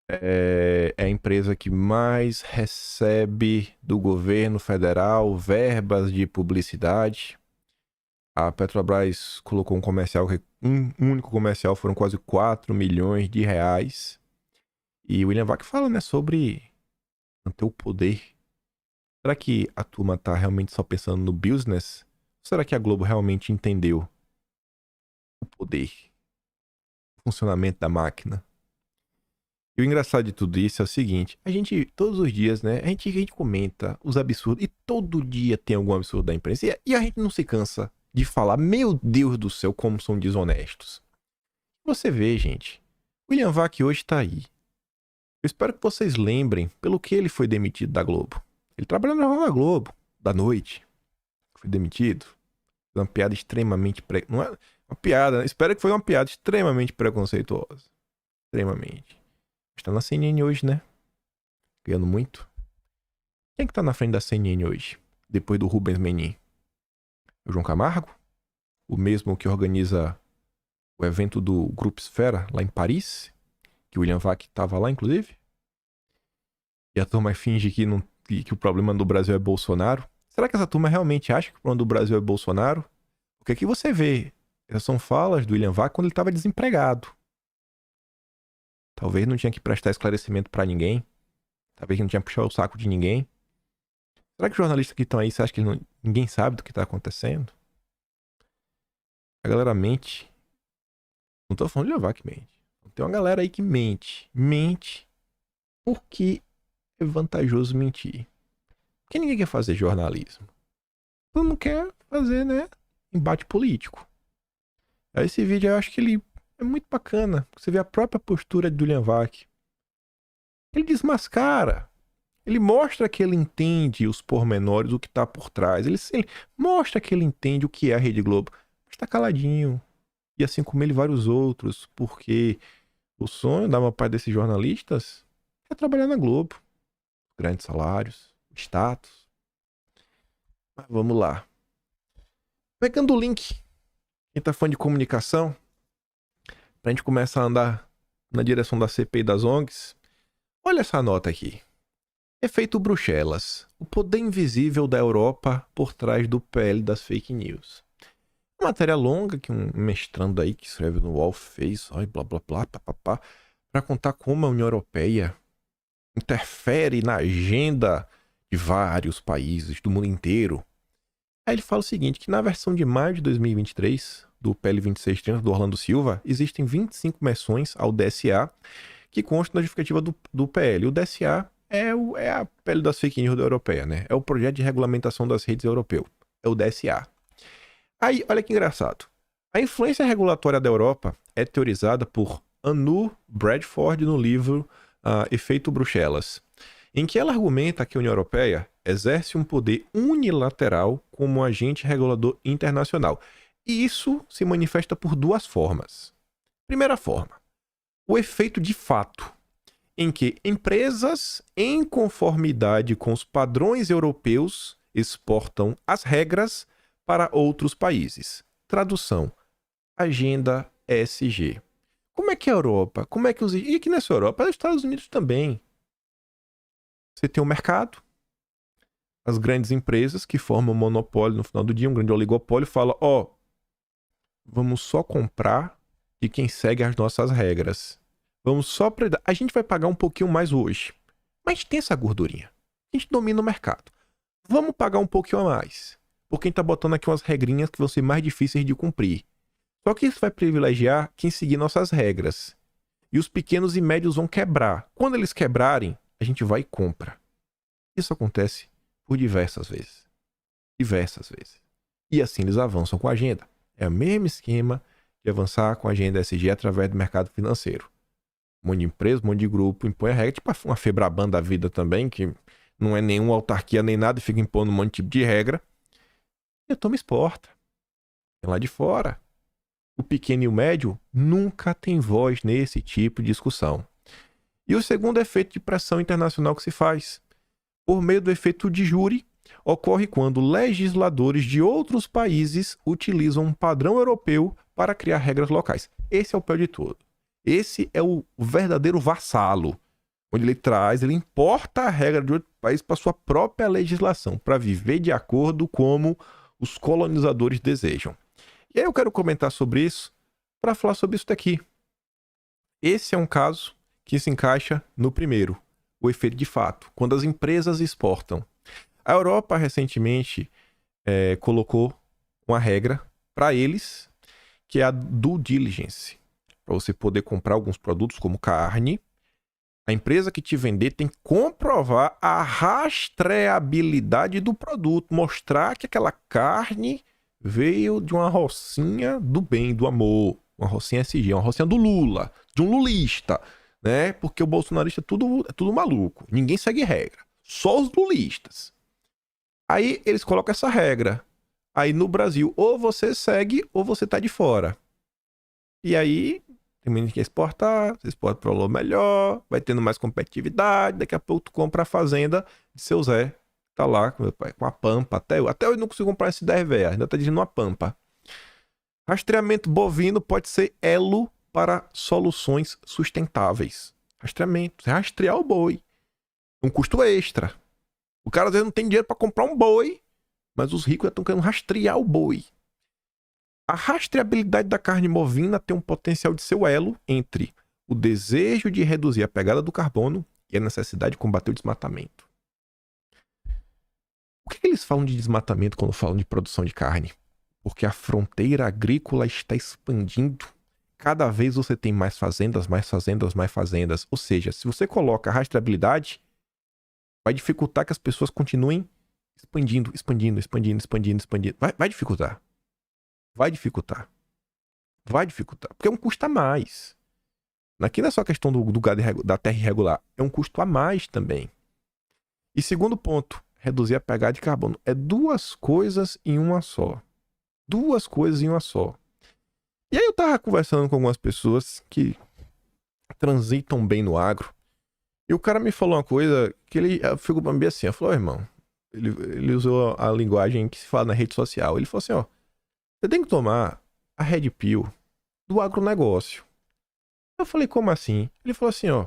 É a empresa que mais recebe do governo federal verbas de publicidade. A Petrobras colocou um comercial, um único comercial, foram quase 4 milhões de reais. E o William Vac fala, né, sobre manter o poder. Será que a turma tá realmente só pensando no business? Ou será que a Globo realmente entendeu o poder, o funcionamento da máquina? E o engraçado de tudo isso é o seguinte, a gente, todos os dias, né, a gente comenta os absurdos, e todo dia tem algum absurdo da imprensa, e a gente não se cansa de falar, meu Deus do céu, como são desonestos. Você vê, gente, o William Vac hoje tá aí. Eu espero que vocês lembrem pelo que ele foi demitido da Globo. Ele trabalhou na Jornal da Globo, da noite, foi demitido. Uma piada extremamente... Não é uma piada, né? Espero que foi uma piada extremamente preconceituosa. Extremamente. Está na CNN hoje, né? Ganhando muito. Quem é que tá na frente da CNN hoje? Depois do Rubens Menin? O João Camargo? O mesmo que organiza o evento do Grupo Esfera, lá em Paris? Que o William Vac tava lá, inclusive? E a turma finge que o problema do Brasil é Bolsonaro? Será que essa turma realmente acha que o problema do Brasil é Bolsonaro? Porque aqui você vê, essas são falas do William Vac quando ele estava desempregado. Talvez não tinha que prestar esclarecimento pra ninguém. Talvez não tinha que puxar o saco de ninguém. Será que os jornalistas que estão aí, você acha que ninguém sabe do que tá acontecendo? A galera mente. Não tô falando de William Vac que mente. Tem uma galera aí que mente. Mente porque é vantajoso mentir. Porque ninguém quer fazer jornalismo. Todo mundo quer fazer, né, embate político. Aí esse vídeo eu acho que ele é muito bacana. Você vê a própria postura de Julian Bach. Ele desmascara. Ele mostra que ele entende os pormenores, o que tá por trás. Ele mostra que ele entende o que é a Rede Globo. Mas tá caladinho. E assim como ele, vários outros. Porque o sonho da maior parte desses jornalistas é trabalhar na Globo. Grandes salários, status. Mas vamos lá. Pegando o link, quem tá fã de comunicação, pra gente começar a andar na direção da CPI e das ONGs, olha essa nota aqui. Efeito Bruxelas. O poder invisível da Europa por trás do PL das fake news. Uma matéria longa que um mestrando aí que escreve no UOL fez, blá blá blá, papapá, para contar como a União Europeia interfere na agenda de vários países do mundo inteiro. Aí ele fala o seguinte, que na versão de maio de 2023, do PL 2630 do Orlando Silva, existem 25 menções ao DSA que constam na justificativa do PL. O DSA é a PL das fake news da Europeia, né? É o projeto de regulamentação das redes europeu. É o DSA. Aí, olha que engraçado. A influência regulatória da Europa é teorizada por Anu Bradford no livro Efeito Bruxelas, em que ela argumenta que a União Europeia exerce um poder unilateral como agente regulador internacional. E isso se manifesta por duas formas. Primeira forma, o efeito de fato, em que empresas em conformidade com os padrões europeus exportam as regras para outros países. Tradução, Agenda ESG. Como é que é a Europa? Como é que os... E aqui nessa Europa, os Estados Unidos também. Você tem um mercado, as grandes empresas que formam um monopólio no final do dia, um grande oligopólio, fala, vamos só comprar de quem segue as nossas regras. Vamos só predar. A gente vai pagar um pouquinho mais hoje. Mas a gente tem essa gordurinha. A gente domina o mercado. Vamos pagar um pouquinho a mais. Porque a gente tá botando aqui umas regrinhas que vão ser mais difíceis de cumprir. Só que isso vai privilegiar quem seguir nossas regras. E os pequenos e médios vão quebrar. Quando eles quebrarem, a gente vai e compra. Isso acontece por diversas vezes. Diversas vezes. E assim eles avançam com a agenda. É o mesmo esquema de avançar com a agenda ESG através do mercado financeiro. Um monte de empresa, um monte de grupo impõe a regra. Tipo uma Febraban da vida também, que não é nenhuma autarquia nem nada e fica impondo um monte de tipo de regra. E a turma exporta. Tem lá de fora. O pequeno e o médio nunca tem voz nesse tipo de discussão. E o segundo efeito de pressão internacional que se faz, por meio do efeito de júri, ocorre quando legisladores de outros países utilizam um padrão europeu para criar regras locais. Esse é o pior de tudo. Esse é o verdadeiro vassalo, onde ele importa a regra de outro país para sua própria legislação, para viver de acordo como os colonizadores desejam. E aí eu quero comentar sobre isso para falar sobre isso daqui. Esse é um caso que se encaixa no primeiro, o efeito de fato, quando as empresas exportam. A Europa recentemente colocou uma regra para eles, que é a due diligence. Para você poder comprar alguns produtos como carne, a empresa que te vender tem que comprovar a rastreabilidade do produto, mostrar que aquela carne veio de uma rocinha do bem, do amor, uma rocinha SG, uma rocinha do Lula, de um lulista, né? Porque o bolsonarista é tudo maluco, ninguém segue regra, só os lulistas. Aí eles colocam essa regra. Aí no Brasil, ou você segue ou você tá de fora. E aí tem muita gente que quer exportar, você exporta para um valor melhor, vai tendo mais competitividade, daqui a pouco tu compra a fazenda de seu Zé, tá lá com meu pai, com a Pampa, até eu não consigo comprar esse 10 reais, ainda tá dizendo uma Pampa. Rastreamento bovino pode ser elo para soluções sustentáveis. Rastreamento, você rastrear o boi, um custo extra. O cara às vezes não tem dinheiro para comprar um boi, mas os ricos já estão querendo rastrear o boi. A rastreabilidade da carne bovina tem um potencial de ser o elo entre o desejo de reduzir a pegada do carbono e a necessidade de combater o desmatamento. Por que eles falam de desmatamento quando falam de produção de carne? Porque a fronteira agrícola está expandindo. Cada vez você tem mais fazendas, mais fazendas, mais fazendas. Ou seja, se você coloca a rastreabilidade, Vai dificultar que as pessoas continuem expandindo. Vai dificultar. Porque é um custo a mais. Aqui não é só a questão do gado da terra irregular. É um custo a mais também. E segundo ponto, reduzir a pegada de carbono. É duas coisas em uma só. E aí eu tava conversando com algumas pessoas que transitam bem no agro. E o cara me falou uma coisa que ele ficou pra mim bem assim. Eu falei, irmão, ele usou a linguagem que se fala na rede social. Ele falou assim, ó, você tem que tomar a Red Pill do agronegócio. Eu falei, como assim? Ele falou assim, ó,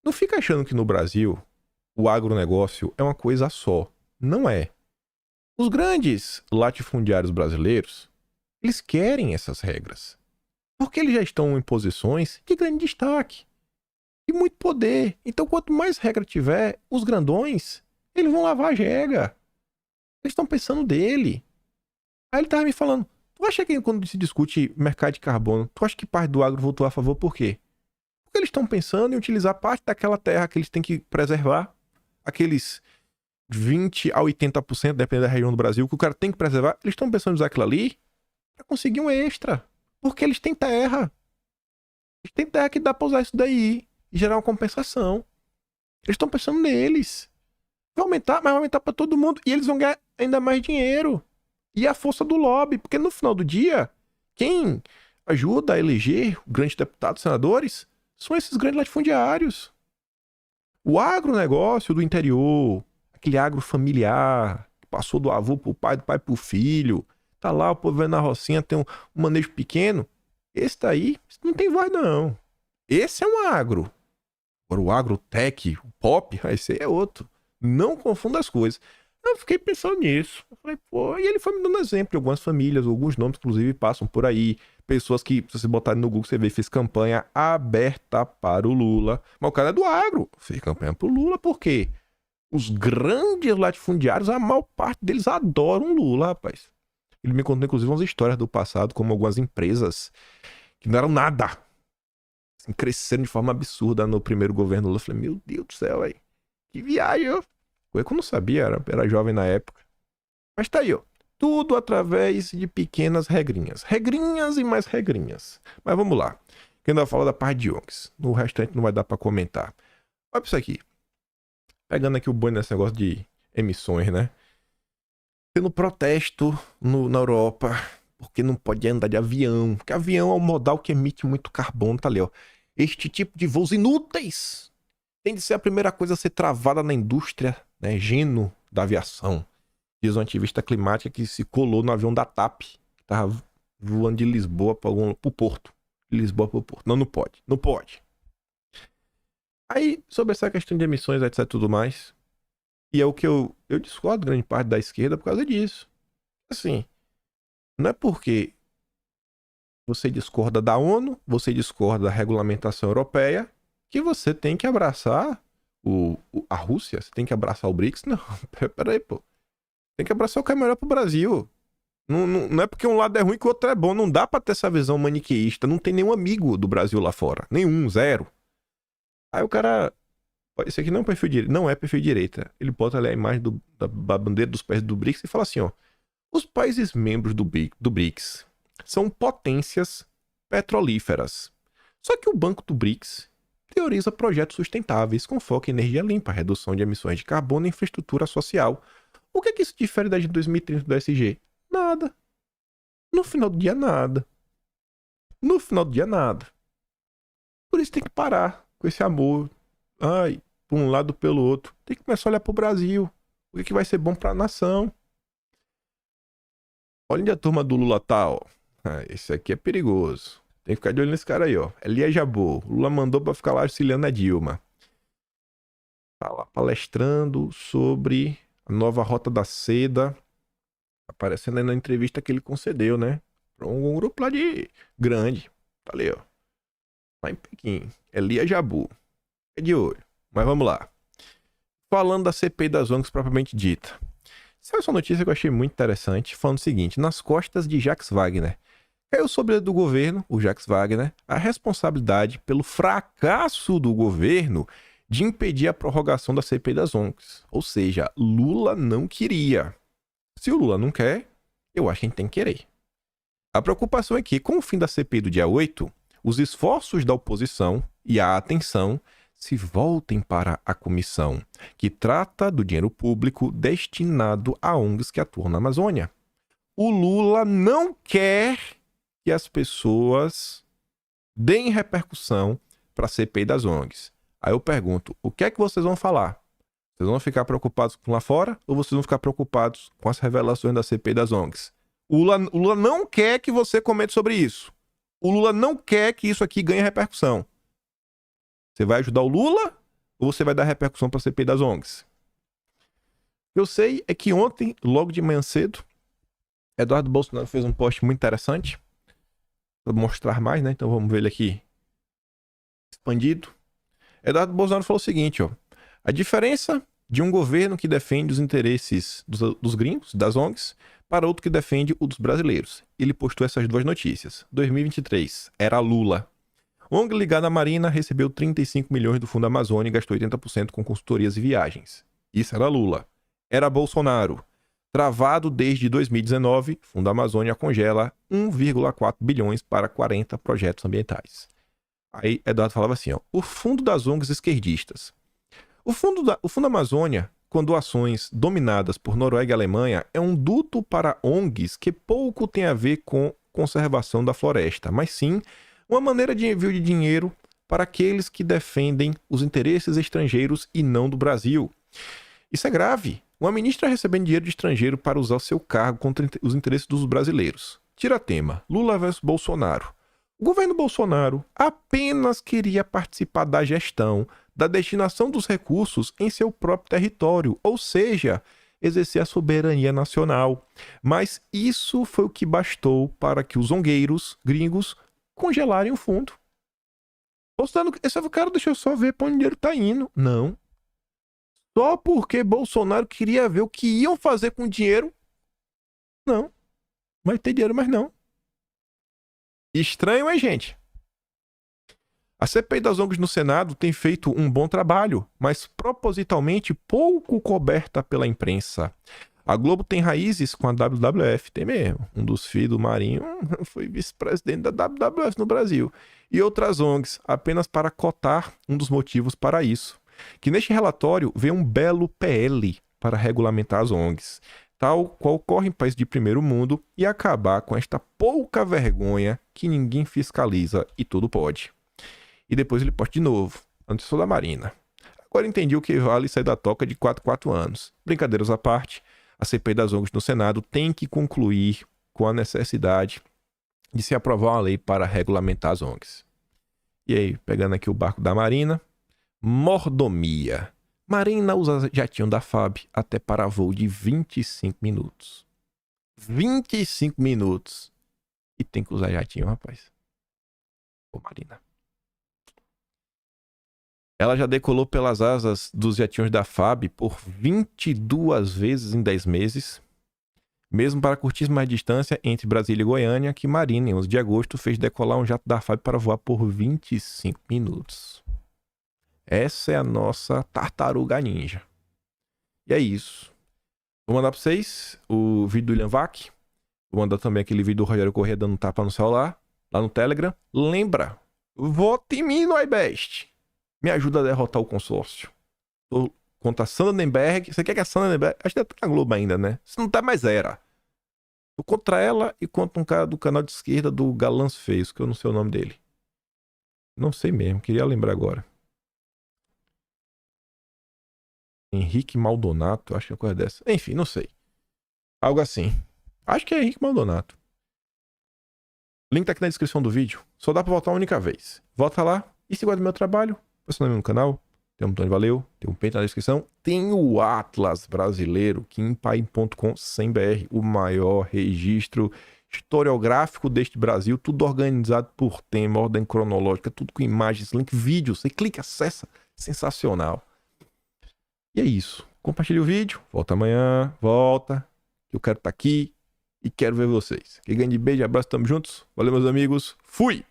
não fica achando que no Brasil o agronegócio é uma coisa só. Não é. Os grandes latifundiários brasileiros, eles querem essas regras. Porque eles já estão em posições de grande destaque. E muito poder. Então, quanto mais regra tiver, os grandões, eles vão lavar a jega. Eles estão pensando dele. Aí ele tava me falando, tu acha que quando se discute mercado de carbono, tu acha que parte do agro votou a favor por quê? Porque eles estão pensando em utilizar parte daquela terra que eles têm que preservar, aqueles 20 a 80%, dependendo da região do Brasil, que o cara tem que preservar, eles estão pensando em usar aquilo ali para conseguir um extra. Porque eles têm terra. Eles têm terra que dá pra usar isso daí e gerar uma compensação. Eles estão pensando neles. Vai aumentar, mas vai aumentar para todo mundo. E eles vão ganhar ainda mais dinheiro. E a força do lobby. Porque no final do dia, quem ajuda a eleger grandes deputados, senadores, são esses grandes latifundiários. O agronegócio do interior, aquele agro familiar, que passou do avô pro pai, do pai pro filho, tá lá o povo vendo na rocinha, tem um manejo pequeno. Esse daí não tem voz, não. Esse é um agro. Agora o agrotech, o pop, esse aí é outro. Não confunda as coisas. Eu fiquei pensando nisso. Eu falei, pô, e ele foi me dando exemplo de algumas famílias, alguns nomes, inclusive, passam por aí. Pessoas que, se você botar no Google, você vê, fez campanha aberta para o Lula. Mas o cara é do agro. Fez campanha pro Lula, por quê? Os grandes latifundiários, a maior parte deles adoram o Lula, rapaz. Ele me contou, inclusive, umas histórias do passado, como algumas empresas que não eram nada. Assim, cresceram de forma absurda no primeiro governo Lula. Eu falei, meu Deus do céu, aí. Que viagem, ó. Coisa que eu não sabia, era jovem na época. Mas tá aí, ó. Tudo através de pequenas regrinhas. Regrinhas e mais regrinhas. Mas vamos lá. Quem ainda fala da parte de ONGs. No restante não vai dar pra comentar. Olha pra isso aqui. Pegando aqui o boi nesse negócio de emissões, né? Tendo protesto na Europa, porque não pode andar de avião. Porque avião é um modal que emite muito carbono, tá ali, ó. Este tipo de voos inúteis tem de ser a primeira coisa a ser travada na indústria, né, geno da aviação. Diz um ativista climática que se colou no avião da TAP, que tava voando de Lisboa pro Porto. De Lisboa pro Porto. Não, não pode. Não pode. Aí, sobre essa questão de emissões, etc e tudo mais, e é o que eu discordo grande parte da esquerda por causa disso. Assim, não é porque você discorda da ONU, você discorda da regulamentação europeia, que você tem que abraçar a Rússia, você tem que abraçar o BRICS. Não, peraí, pô. Tem que abraçar o que é melhor pro Brasil. Não é porque um lado é ruim que o outro é bom. Não dá pra ter essa visão maniqueísta. Não tem nenhum amigo do Brasil lá fora. Nenhum, zero. Aí o cara... Esse aqui não é perfil direita. Não é perfil direita. Ele bota ali a imagem da bandeira dos países do BRICS e fala assim, ó. Os países membros do BRICS são potências petrolíferas. Só que o Banco do BRICS prioriza projetos sustentáveis com foco em energia limpa, redução de emissões de carbono e infraestrutura social. O que é que isso difere da Agenda 2030 do ESG? Nada. No final do dia, nada. No final do dia, nada. Por isso tem que parar com esse amor. Ai, por um lado pelo outro. Tem que começar a olhar pro Brasil. O que vai ser bom pra nação. Olha onde a turma do Lula tá, ó. Esse aqui é perigoso. Tem que ficar de olho nesse cara aí, ó. Elia Jabbour. Lula mandou pra ficar lá auxiliando a Dilma. Tá lá palestrando sobre a nova Rota da Seda. Aparecendo aí na entrevista que ele concedeu, né? Pra um grupo lá de grande. Tá ali, ó. Lá em Pequim. Elia Jabbour. É de olho. Mas vamos lá. Falando da CPI das ONGs propriamente dita. Essa é uma notícia que eu achei muito interessante. Falando o seguinte. Nas costas de Jacques Wagner. Caiu sobre do governo, o Jacques Wagner, a responsabilidade pelo fracasso do governo de impedir a prorrogação da CPI das ONGs. Ou seja, Lula não queria. Se o Lula não quer, eu acho que a gente tem que querer. A preocupação é que, com o fim da CPI do dia 8, os esforços da oposição e a atenção se voltem para a comissão, que trata do dinheiro público destinado a ONGs que atuam na Amazônia. O Lula não quer que as pessoas deem repercussão para a CPI das ONGs. Aí eu pergunto, o que é que vocês vão falar? Vocês vão ficar preocupados com lá fora ou vocês vão ficar preocupados com as revelações da CPI das ONGs? O Lula não quer que você comente sobre isso. O Lula não quer que isso aqui ganhe repercussão. Você vai ajudar o Lula ou você vai dar repercussão para a CPI das ONGs? O que eu sei é que ontem, logo de manhã cedo, Eduardo Bolsonaro fez um post muito interessante. Vou mostrar mais, né? Então vamos ver ele aqui expandido. Eduardo Bolsonaro falou o seguinte, ó. A diferença de um governo que defende os interesses dos gringos, das ONGs, para outro que defende o dos brasileiros. Ele postou essas duas notícias. 2023, era Lula. ONG ligada à Marina recebeu 35 milhões do Fundo Amazônia e gastou 80% com consultorias e viagens. Isso era Lula. Era Bolsonaro. Travado desde 2019, Fundo Amazônia congela 1,4 bilhões para 40 projetos ambientais. Aí Eduardo falava assim, ó, o fundo das ONGs esquerdistas. O fundo Amazônia, com doações dominadas por Noruega e Alemanha, é um duto para ONGs que pouco tem a ver com conservação da floresta, mas sim uma maneira de envio de dinheiro para aqueles que defendem os interesses estrangeiros e não do Brasil. Isso é grave. Uma ministra recebendo dinheiro de estrangeiro para usar o seu cargo contra os interesses dos brasileiros. Tira tema, Lula versus Bolsonaro. O governo Bolsonaro apenas queria participar da gestão, da destinação dos recursos em seu próprio território, ou seja, exercer a soberania nacional. Mas isso foi o que bastou para que os zongueiros gringos congelarem o fundo. Bolsonaro, esse cara, deixa eu só ver para onde o dinheiro está indo. Não. Só porque Bolsonaro queria ver o que iam fazer com o dinheiro. Não. Vai ter dinheiro, mas não. Estranho, hein, gente? A CPI das ONGs no Senado tem feito um bom trabalho, mas propositalmente pouco coberta pela imprensa. A Globo tem raízes com a WWF, tem mesmo. Um dos filhos do Marinho foi vice-presidente da WWF no Brasil. E outras ONGs, apenas para cotar um dos motivos para isso. Que neste relatório vê um belo PL para regulamentar as ONGs, tal qual ocorre em países de primeiro mundo, e acabar com esta pouca vergonha que ninguém fiscaliza e tudo pode. E depois ele posta de novo, antes sou da Marina. Agora entendi o que vale sair da toca de 4 anos. Brincadeiras à parte, a CPI das ONGs no Senado tem que concluir com a necessidade de se aprovar uma lei para regulamentar as ONGs. E aí, pegando aqui o barco da Marina, mordomia. Marina usa jatinho da FAB até para voo de 25 minutos. 25 minutos. E tem que usar jatinho, rapaz. Pô, Marina. Ela já decolou pelas asas dos jatinhos da FAB por 22 vezes em 10 meses. Mesmo para curtir mais distância entre Brasília e Goiânia, que Marina, em 11 de agosto, fez decolar um jato da FAB para voar por 25 minutos. Essa é a nossa tartaruga ninja. E é isso. Vou mandar para vocês o vídeo do William Vac. Vou mandar também aquele vídeo do Rogério Corrêa dando tapa no celular, lá no Telegram. Lembra, vote em mim no iBest. Me ajuda a derrotar o consórcio. Tô contra a Sandra Nemberg. Você quer que a Sandra Nemberg... Acho que tá na Globo ainda, né? Se não tá, mais era. Tô contra ela e contra um cara do canal de esquerda do Galãs Feios, que eu não sei o nome dele. Não sei mesmo, queria lembrar agora. Henrique Maldonato, acho que é uma coisa dessa. Enfim, não sei. Algo assim. Acho que é Henrique Maldonato. O link tá aqui na descrição do vídeo. Só dá pra votar uma única vez. Vota lá. E se gosta do meu trabalho, seu nome no canal. Tem um botão de valeu. Tem um peito na descrição. Tem o Atlas brasileiro, kimpaim.com.br, o maior registro historiográfico deste Brasil. Tudo organizado por tema, ordem cronológica, tudo com imagens, link, vídeos. Você clica, acessa. Sensacional. E é isso. Compartilhe o vídeo. Volta amanhã. Volta. Eu quero estar aqui e quero ver vocês. Que grande beijo, abraço, tamo juntos. Valeu, meus amigos. Fui!